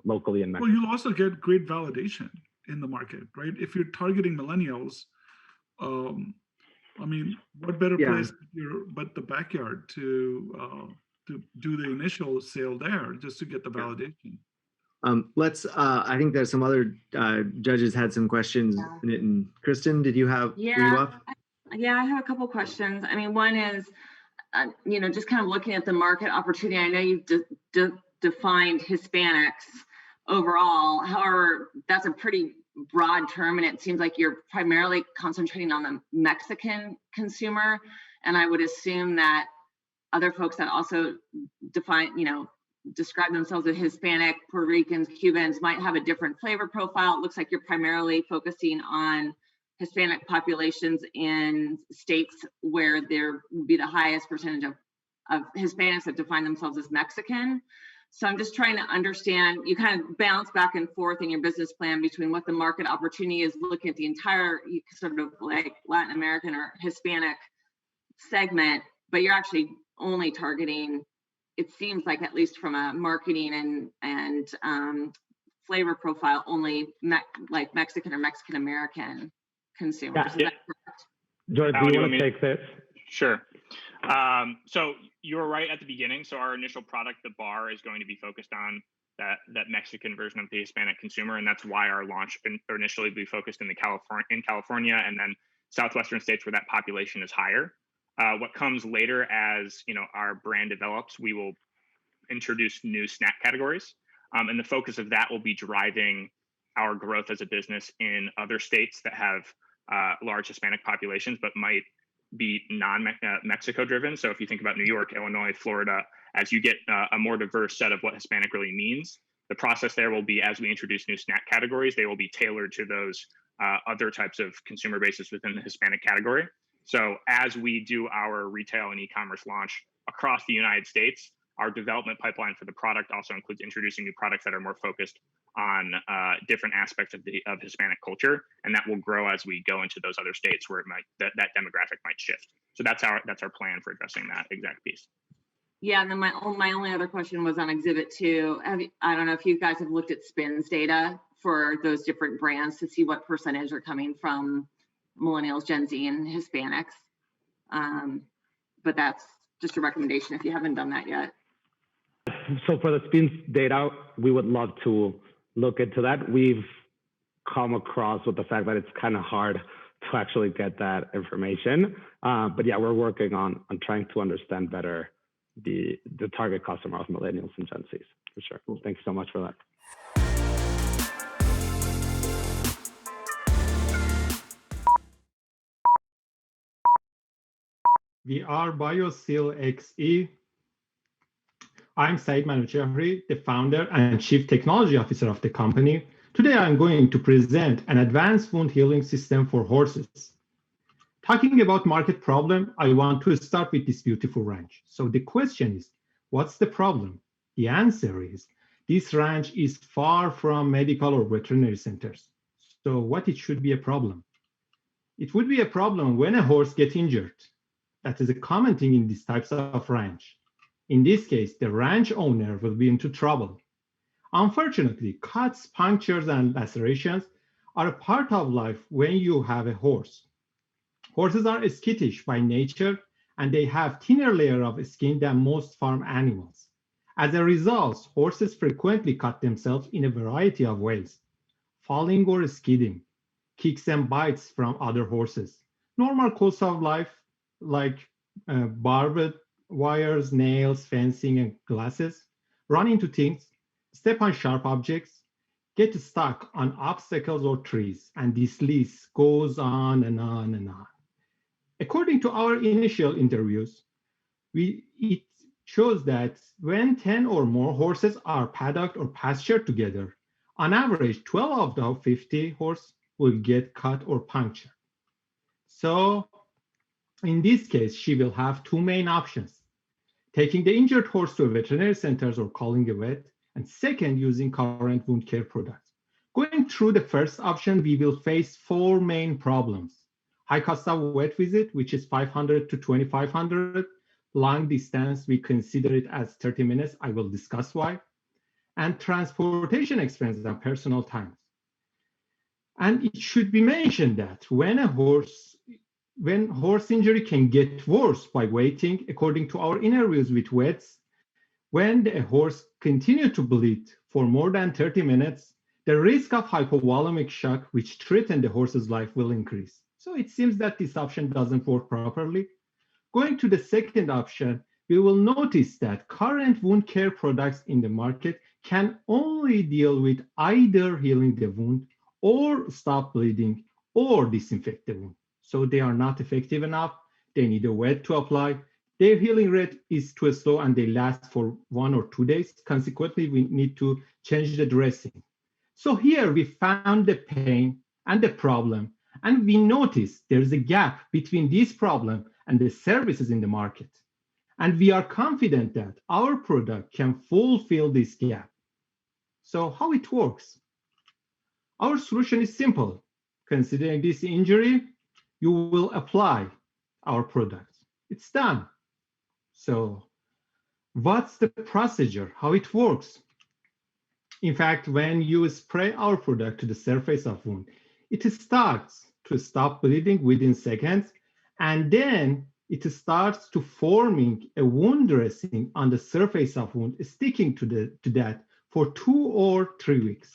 locally in Mexico. Well, you'll also get great validation in the market, right? If you're targeting millennials, I mean, what better place but the backyard to do the initial sale there just to get the validation. I think there's some other judges had some questions. And Kristen, did you have? Yeah, I have a couple questions. I mean, one is, just kind of looking at the market opportunity. I know you've defined Hispanics overall. However, that's a pretty broad term, and it seems like you're primarily concentrating on the Mexican consumer. And I would assume that other folks that also describe themselves as Hispanic, Puerto Ricans, Cubans might have a different flavor profile. It looks like you're primarily focusing on Hispanic populations in states where there would be the highest percentage of Hispanics that define themselves as Mexican. So I'm just trying to understand, you kind of bounce back and forth in your business plan between what the market opportunity is, looking at the entire sort of like Latin American or Hispanic segment, but you're actually only targeting, it seems like, at least from a marketing and flavor profile, only like Mexican or Mexican American consumers. Yeah. George, do you want to take this? Sure. So you were right at the beginning. So our initial product, the bar, is going to be focused on that Mexican version of the Hispanic consumer, and that's why our launch initially be focused in California and then southwestern states where that population is higher. What comes later, as our brand develops, we will introduce new snack categories, and the focus of that will be driving our growth as a business in other states that have large Hispanic populations, but might be non-Mexico driven. So if you think about New York, Illinois, Florida, as you get a more diverse set of what Hispanic really means, the process there will be, as we introduce new snack categories, they will be tailored to those other types of consumer bases within the Hispanic category. So as we do our retail and e-commerce launch across the United States, our development pipeline for the product also includes introducing new products that are more focused on different aspects of Hispanic culture, and that will grow as we go into those other states where that demographic might shift. So that's our plan for addressing that exact piece. Yeah, and then my only other question was on Exhibit 2. I don't know if you guys have looked at SPINS data for those different brands to see what percentage are coming from millennials, Gen Z, and Hispanics. But that's just a recommendation if you haven't done that yet. So for the SPINS data, we would love to look into that. We've come across with the fact that it's kind of hard to actually get that information. But yeah, we're working on trying to understand better the target customer of millennials and Gen Zs, for sure. Well, thanks so much for that. We are Bioseal XC. I'm Said Manouchehri, the founder and chief technology officer of the company. Today, I'm going to present an advanced wound healing system for horses. Talking about market problem, I want to start with this beautiful ranch. So the question is, what's the problem? The answer is, this ranch is far from medical or veterinary centers. So what it should be a problem? It would be a problem when a horse gets injured. That is a common thing in these types of ranch. In this case, the ranch owner will be into trouble. Unfortunately, cuts, punctures, and lacerations are a part of life when you have a horse. Horses are skittish by nature, and they have thinner layer of skin than most farm animals. As a result, horses frequently cut themselves in a variety of ways: falling or skidding, kicks and bites from other horses, normal course of life like barbed wires, nails, fencing, and glasses, run into things, step on sharp objects, get stuck on obstacles or trees, and this list goes on and on and on. According to our initial interviews, it shows that when 10 or more horses are paddocked or pastured together, on average, 12 of the 50 horses will get cut or punctured. So in this case, she will have two main options: taking the injured horse to a veterinary center or calling a vet, and second, using current wound care products. Going through the first option, we will face four main problems: high cost of vet visit, which is $500 to $2,500. Long distance, we consider it as 30 minutes. I will discuss why. And transportation expenses and personal times. And it should be mentioned that when horse injury can get worse by waiting, according to our interviews with vets, when the horse continues to bleed for more than 30 minutes, the risk of hypovolemic shock, which threatens the horse's life, will increase. So it seems that this option doesn't work properly. Going to the second option, we will notice that current wound care products in the market can only deal with either healing the wound or stop bleeding or disinfect the wound. So they are not effective enough. They need a vet to apply. Their healing rate is too slow and they last for 1 or 2 days. Consequently, we need to change the dressing. So here we found the pain and the problem, and we noticed there's a gap between this problem and the services in the market. And we are confident that our product can fulfill this gap. So how it works? Our solution is simple. Considering this injury, you will apply our product. It's done. So what's the procedure, how it works? In fact, when you spray our product to the surface of wound, it starts to stop bleeding within seconds, and then it starts to forming a wound dressing on the surface of wound, sticking to that for 2 or 3 weeks,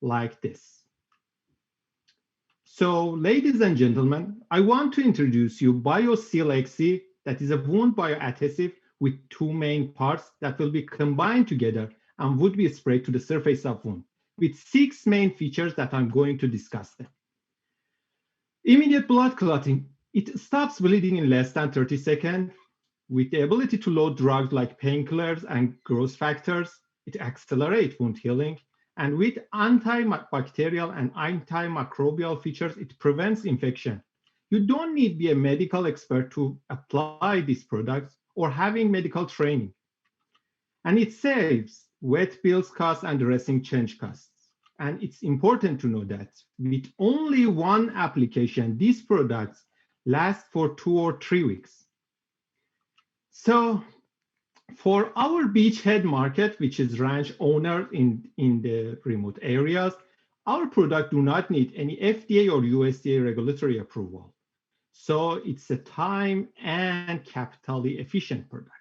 like this. So, ladies and gentlemen, I want to introduce you Bioseal XC, that is a wound bioadhesive with 2 main parts that will be combined together and would be sprayed to the surface of wound with 6 main features that I'm going to discuss them. Immediate blood clotting. It stops bleeding in less than 30 seconds. With the ability to load drugs like painkillers and growth factors, it accelerates wound healing. And with antibacterial and antimicrobial features, it prevents infection. You don't need to be a medical expert to apply these products or having medical training. And it saves vet bills costs and dressing change costs. And it's important to know that with only 1 application, these products last for 2 or 3 weeks. So for our beachhead market, which is ranch owner in the remote areas, our product do not need any FDA or USDA regulatory approval. So it's a time and capitally efficient product.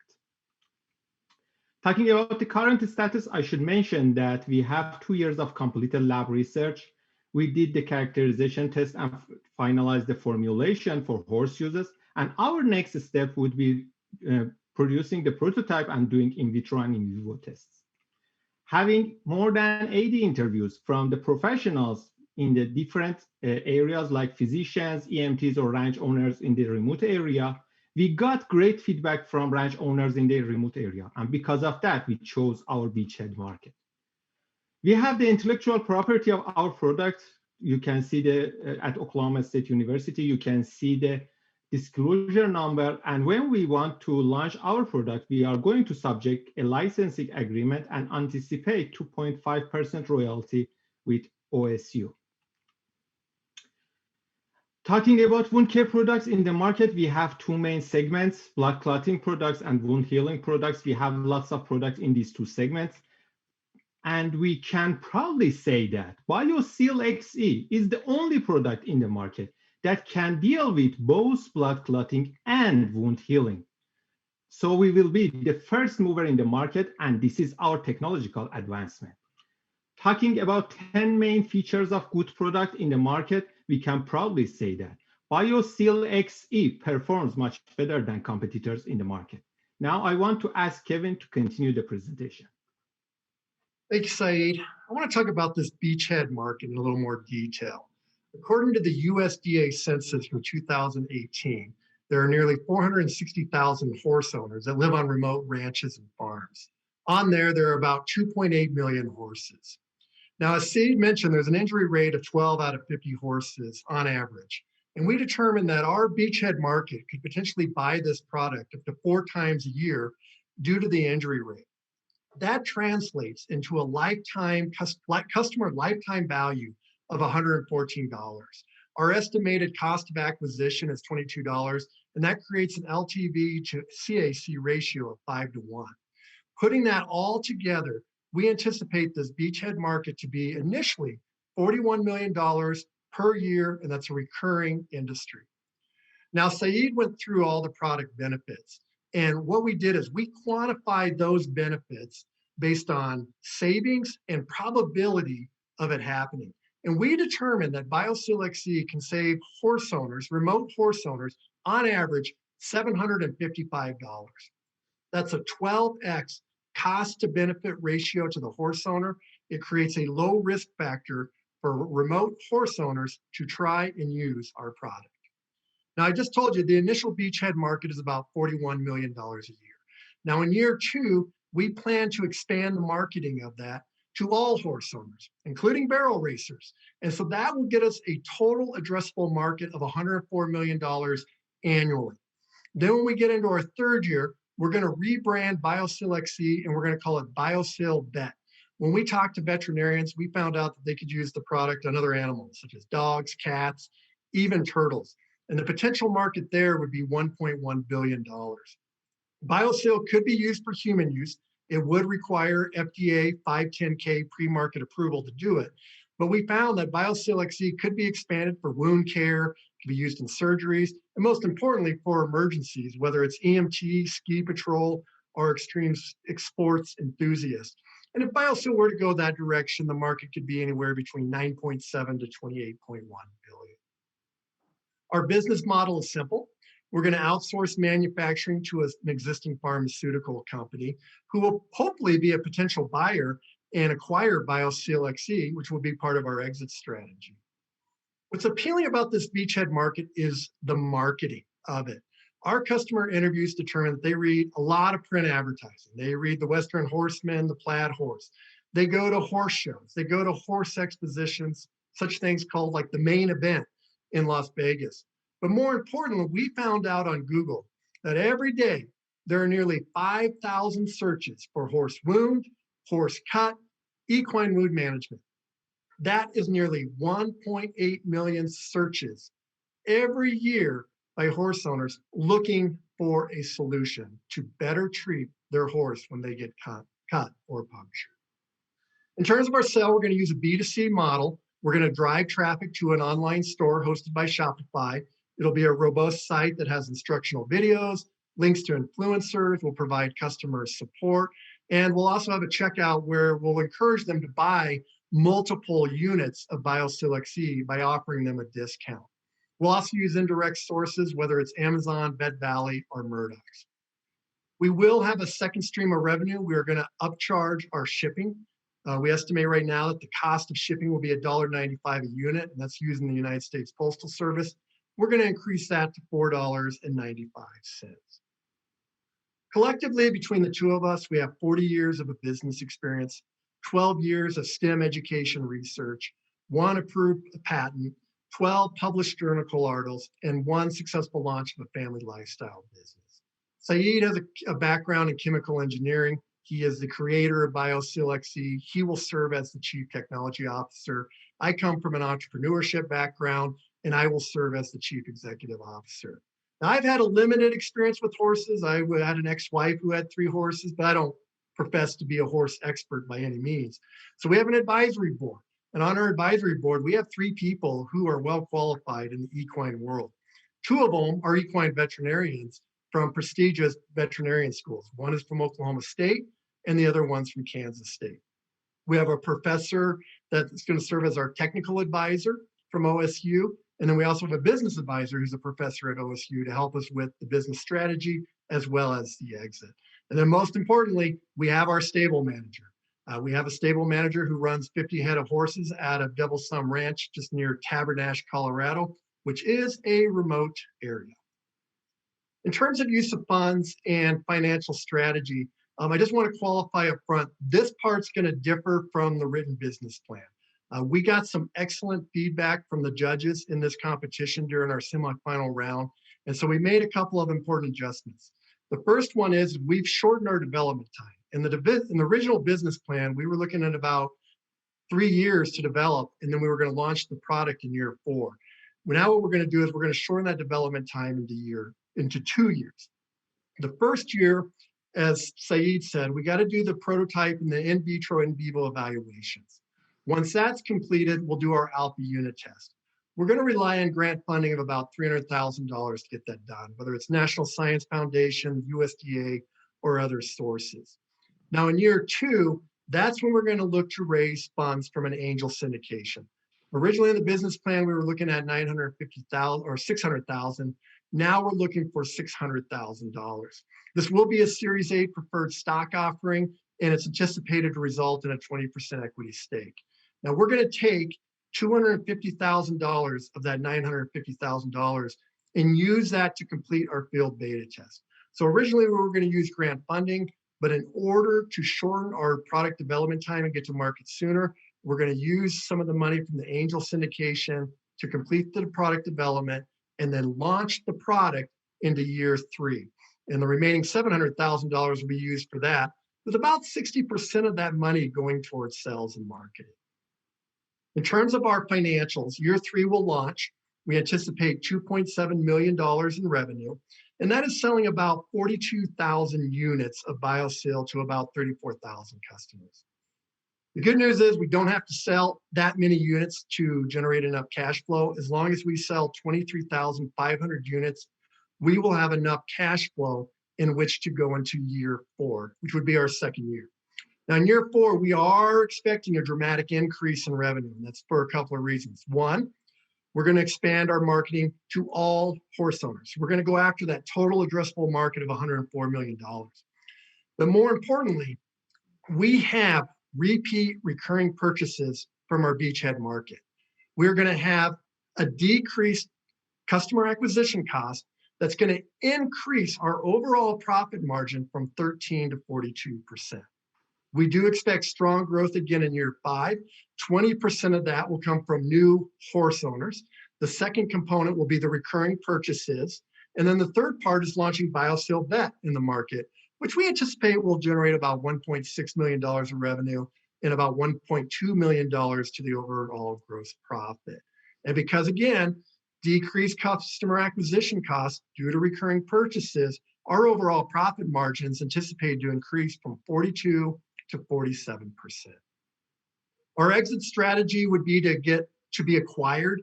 Talking about the current status, I should mention that we have 2 years of completed lab research. We did the characterization test and finalized the formulation for horse uses. And our next step would be producing the prototype and doing in vitro and in vivo tests. Having more than 80 interviews from the professionals in the different areas like physicians, EMTs, or ranch owners in the remote area, we got great feedback from ranch owners in the remote area. And because of that, we chose our beachhead market. We have the intellectual property of our product. You can see at Oklahoma State University, you can see the disclosure number. And when we want to launch our product, we are going to subject a licensing agreement and anticipate 2.5% royalty with OSU. Talking about wound care products in the market, we have 2 main segments, blood clotting products and wound healing products. We have lots of products in these 2 segments. And we can proudly say that Bioseal XC is the only product in the market that can deal with both blood clotting and wound healing. So we will be the first mover in the market, and this is our technological advancement. Talking about 10 main features of good product in the market, we can proudly say that Bioseal XC performs much better than competitors in the market. Now I want to ask Kevin to continue the presentation. Thank you, Saeed. I want to talk about this beachhead market in a little more detail. According to the USDA census from 2018, there are nearly 460,000 horse owners that live on remote ranches and farms. On there are about 2.8 million horses. Now, as Steve mentioned, there's an injury rate of 12 out of 50 horses on average. And we determined that our beachhead market could potentially buy this product up to 4 times a year due to the injury rate. That translates into a customer lifetime value of $114. Our estimated cost of acquisition is $22, and that creates an LTV to CAC ratio of 5-to-1. Putting that all together, we anticipate this beachhead market to be initially $41 million per year, and that's a recurring industry. Now, Saeed went through all the product benefits, and what we did is we quantified those benefits based on savings and probability of it happening. And we determined that Bioseal XC can save horse owners, remote horse owners, on average, $755. That's a 12x cost to benefit ratio to the horse owner. It creates a low risk factor for remote horse owners to try and use our product. Now, I just told you the initial beachhead market is about $41 million a year. Now, in year 2, we plan to expand the marketing of that to all horse owners, including barrel racers. And so that will get us a total addressable market of $104 million annually. Then when we get into our 3rd year, we're going to rebrand Bioseal XC and we're going to call it Bioseal Vet. When we talked to veterinarians, we found out that they could use the product on other animals, such as dogs, cats, even turtles. And the potential market there would be $1.1 billion. Bioseal could be used for human use. It would require FDA 510K pre-market approval to do it. But we found that Bioseal XC could be expanded for wound care, can be used in surgeries, and most importantly for emergencies, whether it's EMT, ski patrol, or extreme sports enthusiasts. And if Bioseal were to go that direction, the market could be anywhere between 9.7 to 28.1 billion. Our business model is simple. We're going to outsource manufacturing to an existing pharmaceutical company who will hopefully be a potential buyer and acquire Bioseal XC, which will be part of our exit strategy. What's appealing about this beachhead market is the marketing of it. Our customer interviews determine that they read a lot of print advertising. They read the Western Horseman, the Plaid Horse. They go to horse shows. They go to horse expositions, such things called like the Main Event in Las Vegas. But more importantly, we found out on Google that every day there are nearly 5,000 searches for horse wound, horse cut, equine wound management. That is nearly 1.8 million searches every year by horse owners looking for a solution to better treat their horse when they get cut or punctured. In terms of our sale, we're going to use a B2C model. We're going to drive traffic to an online store hosted by Shopify. It'll be a robust site that has instructional videos, links to influencers, we'll provide customer support, and we'll also have a checkout where we'll encourage them to buy multiple units of Bioseal XC by offering them a discount. We'll also use indirect sources, whether it's Amazon, Vet Valley, or Murdoch's. We will have a second stream of revenue. We are going to upcharge our shipping. We estimate right now that the cost of shipping will be $1.95 a unit, and that's using the United States Postal Service. We're going to increase that to $4.95. Collectively, between the two of us, we have 40 years of a business experience, 12 years of STEM education research, 1 approved patent, 12 published journal articles, and 1 successful launch of a family lifestyle business. Saeed has a background in chemical engineering. He is the creator of Bioseal XC. He will serve as the Chief Technology Officer. I come from an entrepreneurship background, and I will serve as the Chief Executive Officer. Now, I've had a limited experience with horses. I had an ex-wife who had 3 horses, but I don't profess to be a horse expert by any means. So we have an advisory board. And on our advisory board, we have 3 people who are well qualified in the equine world. 2 of them are equine veterinarians from prestigious veterinarian schools. One is from Oklahoma State, and the other one's from Kansas State. We have a professor that's going to serve as our technical advisor from OSU. And then we also have a business advisor who's a professor at OSU to help us with the business strategy as well as the exit. And then most importantly, we have our stable manager. We have a stable manager who runs 50 head of horses out of Devil Sum Ranch, just near Tabernash, Colorado, which is a remote area. In terms of use of funds and financial strategy, I just want to qualify up front, this part's going to differ from the written business plan. We got some excellent feedback from the judges in this competition during our semifinal round, and so we made a couple of important adjustments. The first one is we've shortened our development time. In the original business plan, we were looking at about 3 years to develop, and then we were going to launch the product in year 4. Now what we're going to do is we're going to shorten that development time into 2 years. The first year, as Saeed said, we got to do the prototype and the in vitro in vivo evaluations. Once that's completed, we'll do our alpha unit test. We're going to rely on grant funding of about $300,000 to get that done, whether it's National Science Foundation, USDA, or other sources. Now in year 2, that's when we're going to look to raise funds from an angel syndication. Originally in the business plan, we were looking at $950,000 or $600,000. Now we're looking for $600,000. This will be a Series A preferred stock offering, and it's anticipated to result in a 20% equity stake. Now we're going to take $250,000 of that $950,000 and use that to complete our field beta test. So originally we were going to use grant funding, but in order to shorten our product development time and get to market sooner, we're going to use some of the money from the angel syndication to complete the product development and then launch the product into year 3. And the remaining $700,000 will be used for that, with about 60% of that money going towards sales and marketing. In terms of our financials, year 3 will launch. We anticipate $2.7 million in revenue, and that is selling about 42,000 units of Bioseal to about 34,000 customers. The good news is we don't have to sell that many units to generate enough cash flow. As long as we sell 23,500 units, we will have enough cash flow in which to go into year 4, which would be our second year. Now in year 4, we are expecting a dramatic increase in revenue, and that's for a couple of reasons. One, we're going to expand our marketing to all horse owners. We're going to go after that total addressable market of $104 million. But more importantly, we have repeat recurring purchases from our beachhead market. We're going to have a decreased customer acquisition cost that's going to increase our overall profit margin from 13 to 42%. We do expect strong growth again in year 5. 20% of that will come from new horse owners. The second component will be the recurring purchases. And then the third part is launching Bioseal Vet in the market, which we anticipate will generate about $1.6 million in revenue and about $1.2 million to the overall gross profit. And because, again, decreased customer acquisition costs due to recurring purchases, our overall profit margin is anticipated to increase from 42 to 47%. Our exit strategy would be to be acquired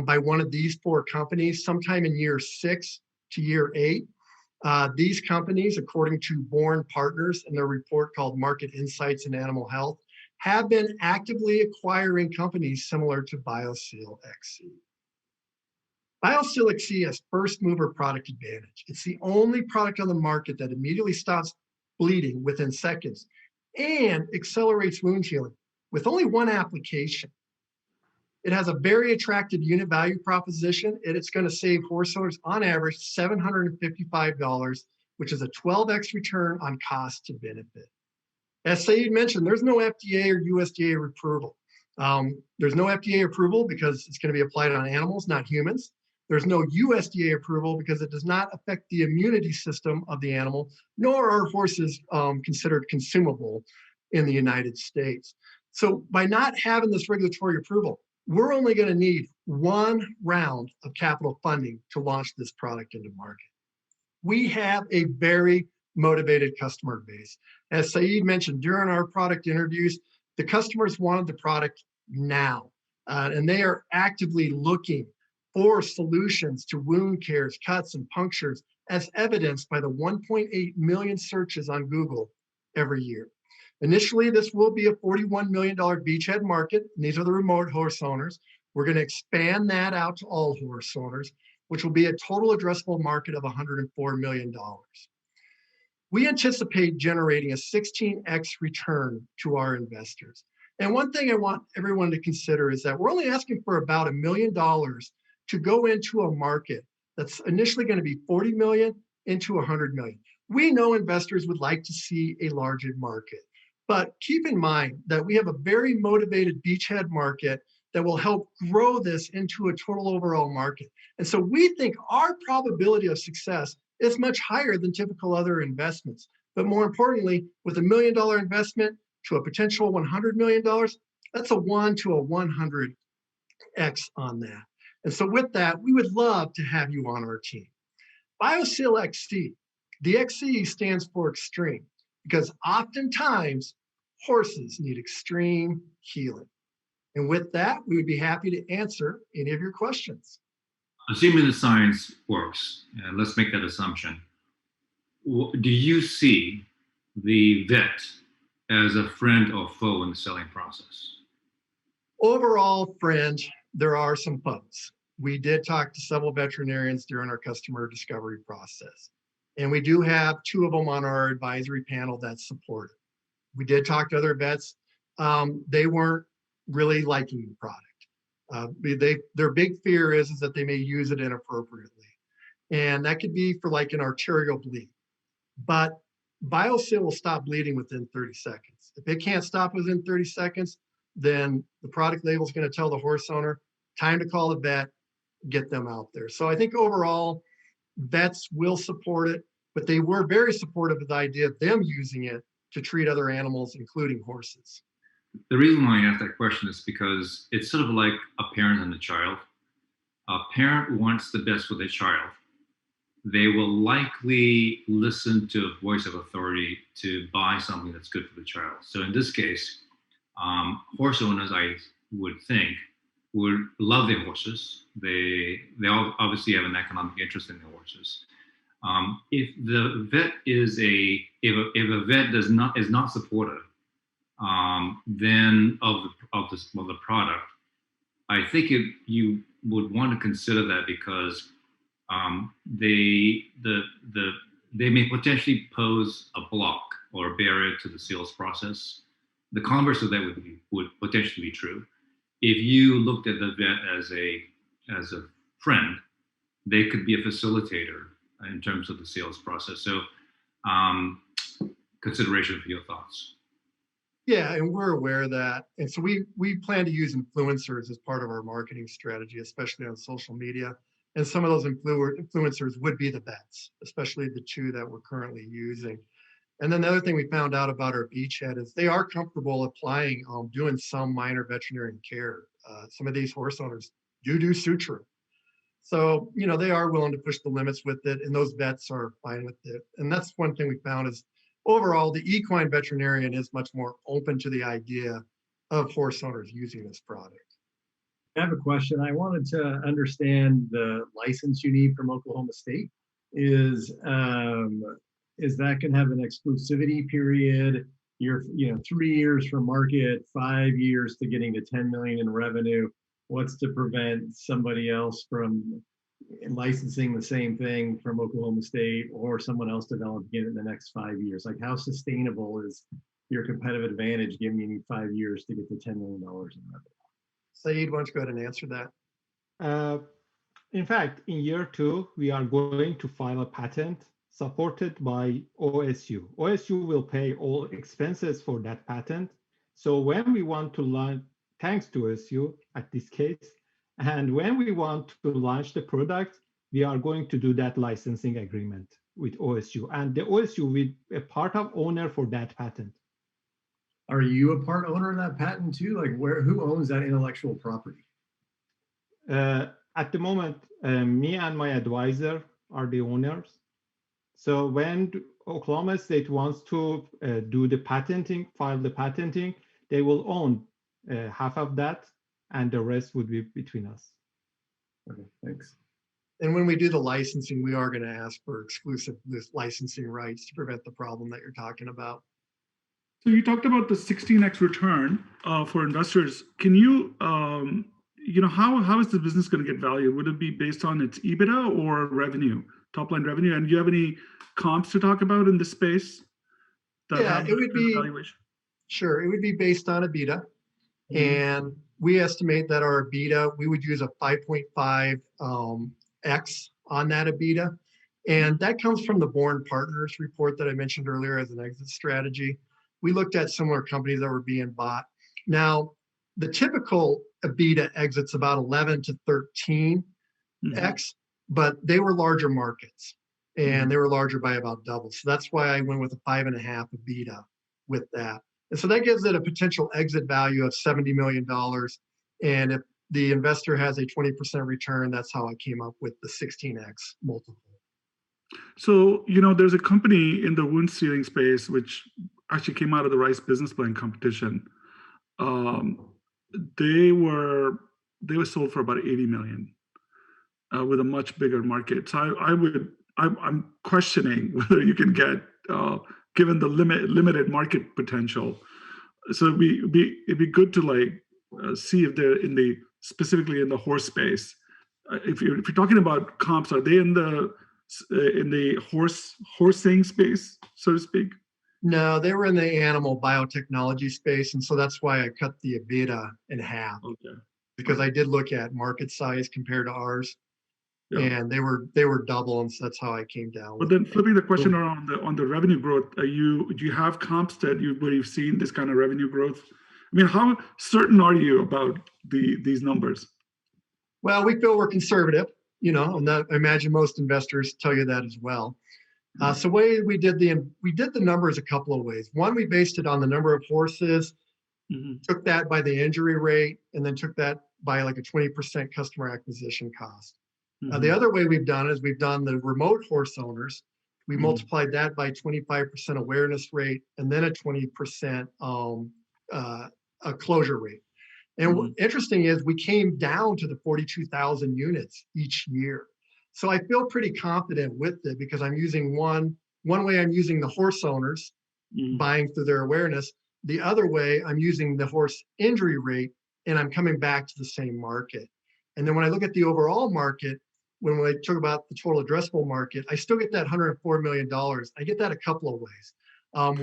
by one of these 4 companies sometime in year 6 to year 8. These companies, according to Bourne Partners in their report called Market Insights in Animal Health, have been actively acquiring companies similar to Bioseal XC. Bioseal XC has first mover product advantage. It's the only product on the market that immediately stops bleeding within seconds and accelerates wound healing with only one application. It has a very attractive unit value proposition, and it's going to save horse owners on average $755, which is a 12x return on cost to benefit. As Saeed mentioned, there's no FDA or USDA approval. There's no FDA approval because it's going to be applied on animals, not humans. There's no USDA approval because it does not affect the immunity system of the animal, nor are horses considered consumable in the United States. So by not having this regulatory approval, we're only going to need 1 round of capital funding to launch this product into market. We have a very motivated customer base. As Saeed mentioned during our product interviews, the customers wanted the product now, and they are actively looking for solutions to wound cares, cuts, and punctures, as evidenced by the 1.8 million searches on Google every year. Initially, this will be a $41 million beachhead market, and these are the remote horse owners. We're going to expand that out to all horse owners, which will be a total addressable market of $104 million. we anticipate generating a 16x return to our investors. And one thing I want everyone to consider is that we're only asking for about $1 million to go into a market that's initially going to be 40 million into 100 million. We know investors would like to see a larger market, but keep in mind that we have a very motivated beachhead market that will help grow this into a total overall market. And so we think our probability of success is much higher than typical other investments. But more importantly, with $1 million investment to a potential $100 million, that's a 1 to a 100x on that. And so with that, we would love to have you on our team. Bioseal XC, the XC stands for extreme, because oftentimes horses need extreme healing. And with that, we would be happy to answer any of your questions. Assuming the science works, and let's make that assumption, do you see the vet as a friend or foe in the selling process? Overall, friend, there are some foes. We did talk to several veterinarians during our customer discovery process. And we do have 2 of them on our advisory panel that support it. We did talk to other vets. They weren't really liking the product. Their big fear is that they may use it inappropriately. And that could be for like an arterial bleed. But Bioseal will stop bleeding within 30 seconds. If it can't stop within 30 seconds, then the product label is going to tell the horse owner, time to call the vet, get them out there. So I think overall, vets will support it, but they were very supportive of the idea of them using it to treat other animals, including horses. The reason why I asked that question is because it's sort of like a parent and a child. A parent wants the best for their child. They will likely listen to a voice of authority to buy something that's good for the child. So in this case, horse owners, I would think, would love their horses. They all obviously have an economic interest in their horses. If the vet is if a vet is not supportive, then of the product, I think you would want to consider that, because they may potentially pose a block or a barrier to the sales process. The converse of that would potentially be true. If you looked at the vet as a friend, they could be a facilitator in terms of the sales process. So consideration for your thoughts. Yeah, and we're aware of that. And so we plan to use influencers as part of our marketing strategy, especially on social media. And some of those influencers would be the vets, especially the 2 that we're currently using. And then the other thing we found out about our beachhead is they are comfortable applying, doing some minor veterinary care. Some of these horse owners do suturing. So, they are willing to push the limits with it, and those vets are fine with it. And that's one thing we found is overall, the equine veterinarian is much more open to the idea of horse owners using this product. I have a question. I wanted to understand the license you need from Oklahoma State. Is that going to have an exclusivity period? You're 3 years from market, 5 years to getting to 10 million in revenue. What's to prevent somebody else from licensing the same thing from Oklahoma State, or someone else developing it in the next 5 years? Like, how sustainable is your competitive advantage given you need 5 years to get to $10 million in revenue? Saeed, why don't you go ahead and answer that? In fact, in year 2, we are going to file a patent supported by OSU. OSU will pay all expenses for that patent. So when we want to launch, thanks to OSU at this case, and when we want to launch the product, we are going to do that licensing agreement with OSU. And the OSU will be a part of owner for that patent. Are you a part owner of that patent too? Like, who owns that intellectual property? At the moment, me and my advisor are the owners. So when Oklahoma State wants to do the patenting, file the patenting, they will own half of that, and the rest would be between us. Okay, thanks. And when we do the licensing, we are going to ask for exclusive licensing rights to prevent the problem that you're talking about. So you talked about the 16x return for investors. Can you, how is the business going to get valued? Would it be based on its EBITDA or revenue? top line revenue? And do you have any comps to talk about in this space that Yeah, have it would be valuation? sure. It would be based on EBITDA, Mhm. and we estimate that our EBITDA, we would use a 5.5 X on that EBITDA, and that comes from the Born Partners report that I mentioned earlier as an exit strategy. We looked at similar companies that were being bought. Now, the typical EBITDA exits about 11 to 13 X, but they were larger markets, and they were larger by about double. So that's why I went with a 5.5 EBITDA with that. And so that gives it a potential exit value of $70 million. And if the investor has a 20% return, that's how I came up with the 16X multiple. So, there's a company in the wound sealing space, which actually came out of the Rice Business Plan competition. They were sold for about 80 million with a much bigger market. So I'm questioning whether you can get, given the limited market potential. So it'd be good to see if they're specifically in the horse space. If you're talking about comps, are they in the horsing space, so to speak? No, they were in the animal biotechnology space, and so that's why I cut the EBITDA in half. Okay. Because I did look at market size compared to ours, and they were double, and so that's how I came down. But then flipping the question around on the revenue growth, do you have comps where you've seen this kind of revenue growth? I mean, how certain are you about these numbers? Well, we feel we're conservative, and I imagine most investors tell you that as well. So we did the numbers a couple of ways. One, we based it on the number of horses, took that by the injury rate, and then took that by like a 20% customer acquisition cost. The other way we've done is we've done the remote horse owners. We multiplied that by 25% awareness rate, and then a 20% a closure rate. And what's interesting is we came down to the 42,000 units each year. So I feel pretty confident with it because I'm using one way I'm using the horse owners buying through their awareness. The other way I'm using the horse injury rate, and I'm coming back to the same market. And then when I look at the overall market, when I talk about the total addressable market, I still get that $104 million. I get that a couple of ways.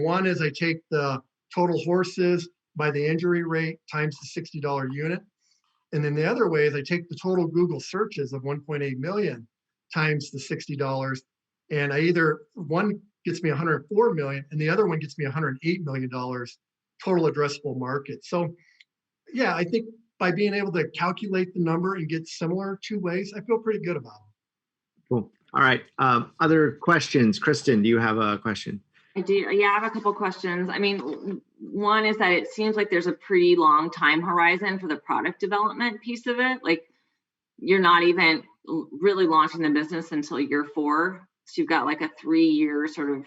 One is I take the total horses by the injury rate times the $60 unit. And then the other way is I take the total Google searches of 1.8 million times the $60. And one gets me 104 million and the other one gets me $108 million total addressable market. So yeah, I think by being able to calculate the number and get similar two ways, I feel pretty good about it. Cool. All right. Other questions? Kristen, do you have a question? I do. Yeah, I have a couple questions. I mean, one is that it seems like there's a pretty long time horizon for the product development piece of it. Like you're not even really launching the business until year 4. So you've got like a 3-year sort of,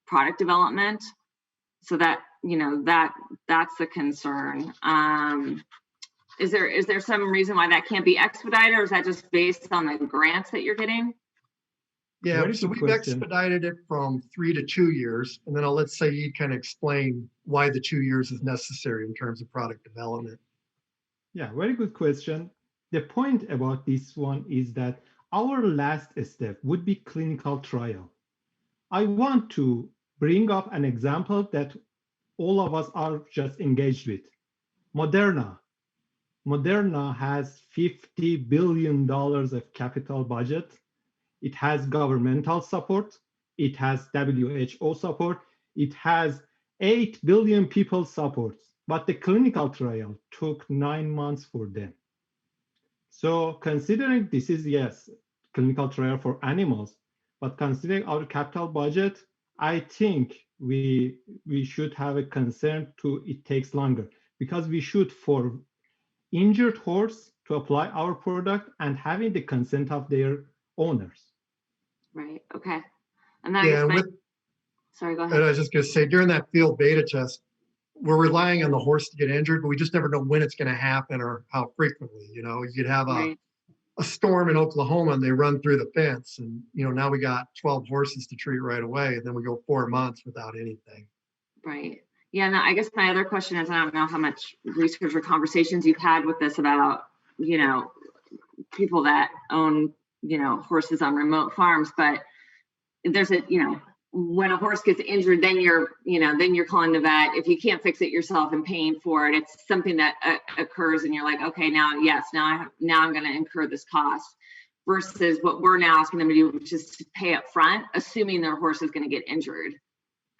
product development. So that, that's the concern. Is there some reason why that can't be expedited, or is that just based on the grants that you're getting? Yeah, so we've expedited it from 3 to 2 years, and then I'll let Saeed kind of explain why the 2 years is necessary in terms of product development. Yeah, very good question. The point about this one is that our last step would be clinical trial. I want to bring up an example that all of us are just engaged with. Moderna. Moderna has $50 billion of capital budget. It has governmental support. It has WHO support. It has 8 billion people support. But the clinical trial took 9 months for them. So considering this is, yes, clinical trial for animals, but considering our capital budget, I think we should have a concern to it takes longer, because we should, for injured horse, to apply our product and having the consent of their owners. Right. Okay. And then sorry, go ahead. And I was just going to say, during that field beta test, we're relying on the horse to get injured, but we just never know when it's going to happen or how frequently. You'd have a storm in Oklahoma and they run through the fence, and now we got 12 horses to treat right away, and then we go 4 months without anything. Right. Yeah. And I guess my other question is, I don't know how much research or conversations you've had with this about, people that own horses on remote farms, but there's when a horse gets injured, then you're calling the vet. If you can't fix it yourself and paying for it, it's something that occurs and you're like, okay, now I'm going to incur this cost, versus what we're now asking them to do, which is to pay up front, assuming their horse is going to get injured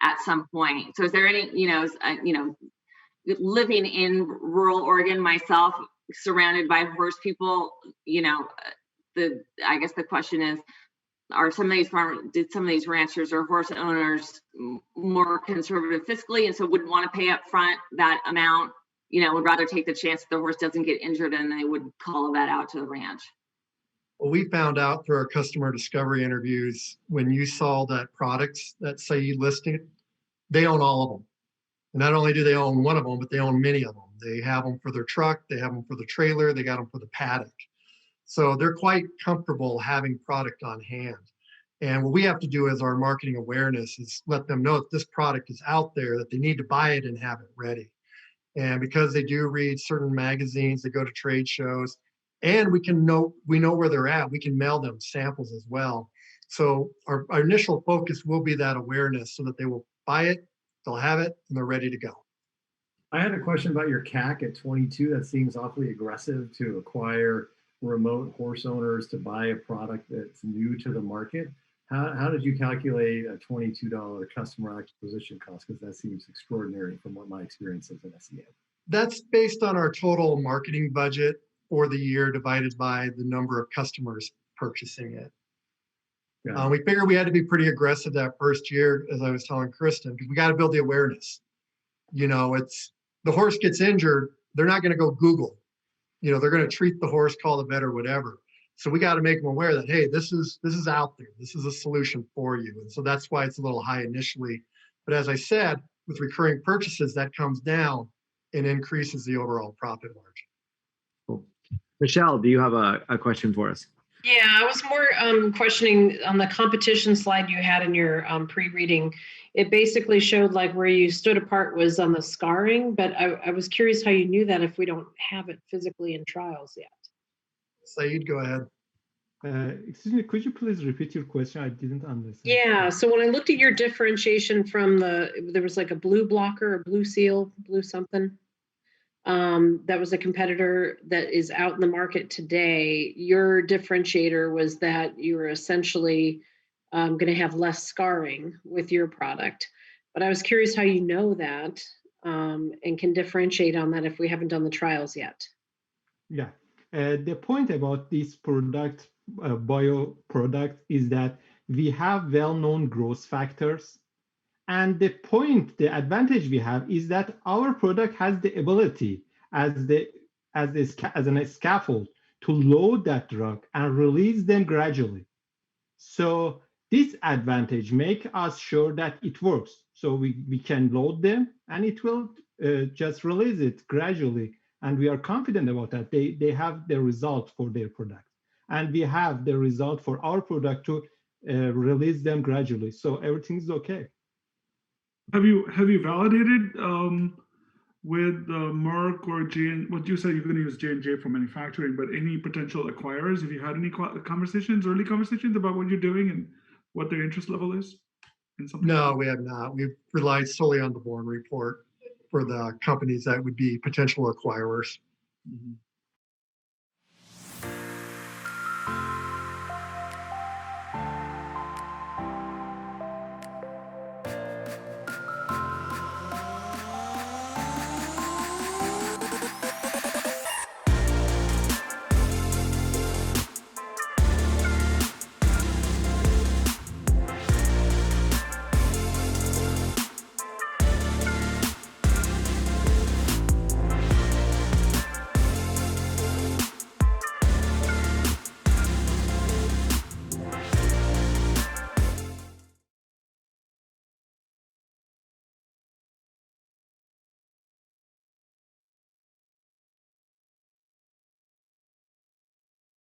at some point. So is there any, living in rural Oregon myself, surrounded by horse people, I guess the question is, did some of these ranchers or horse owners more conservative fiscally, and so wouldn't want to pay up front that amount, would rather take the chance that the horse doesn't get injured and they would call a vet out to the ranch? Well, we found out through our customer discovery interviews, when you saw that products that say you listed, they own all of them. And not only do they own one of them, but they own many of them. They have them for their truck, they have them for the trailer, they got them for the paddock. So they're quite comfortable having product on hand. And what we have to do as our marketing awareness is let them know that this product is out there, that they need to buy it and have it ready. And because they do read certain magazines, they go to trade shows, and we know where they're at, we can mail them samples as well. So our initial focus will be that awareness so that they will buy it, they'll have it, and they're ready to go. I had a question about your CAC at 22. That seems awfully aggressive to acquire remote horse owners to buy a product that's new to the market. How did you calculate a $22 customer acquisition cost? Because that seems extraordinary from what my experience is in SEM. That's based on our total marketing budget for the year divided by the number of customers purchasing it. We figured we had to be pretty aggressive that first year, as I was telling Kristen, because we got to build the awareness. It's the horse gets injured, they're not going to go Google. They're going to treat the horse, call the vet or whatever. So we got to make them aware that, hey, this is out there. This is a solution for you. And so that's why it's a little high initially. But as I said, with recurring purchases, that comes down and increases the overall profit margin. Cool. Michelle, do you have a question for us? Yeah, I was more questioning on the competition slide you had in your pre-reading. It basically showed like where you stood apart was on the scarring, but I was curious how you knew that if we don't have it physically in trials yet. Saeed, go ahead. Excuse me, could you please repeat your question? I didn't understand. Yeah, so when I looked at your differentiation from there was like a blue blocker, a blue seal, blue something. That was a competitor that is out in the market today. Your differentiator was that you were essentially going to have less scarring with your product. But I was curious how you know that and can differentiate on that if we haven't done the trials yet. Yeah. The point about this product, bio product, is that we have well-known growth factors. And the advantage we have is that our product has the ability as a scaffold to load that drug and release them gradually. So this advantage makes us sure that it works. So we can load them and it will just release it gradually. And we are confident about that. They have the result for their product. And we have the result for our product to release them gradually. So everything is okay. Have you validated with Merck or what you said you're going to use J&J for manufacturing, but any potential acquirers? Have you had any early conversations about what you're doing and what their interest level is? No, we have not. We've relied solely on the Bourne report for the companies that would be potential acquirers. Mm-hmm.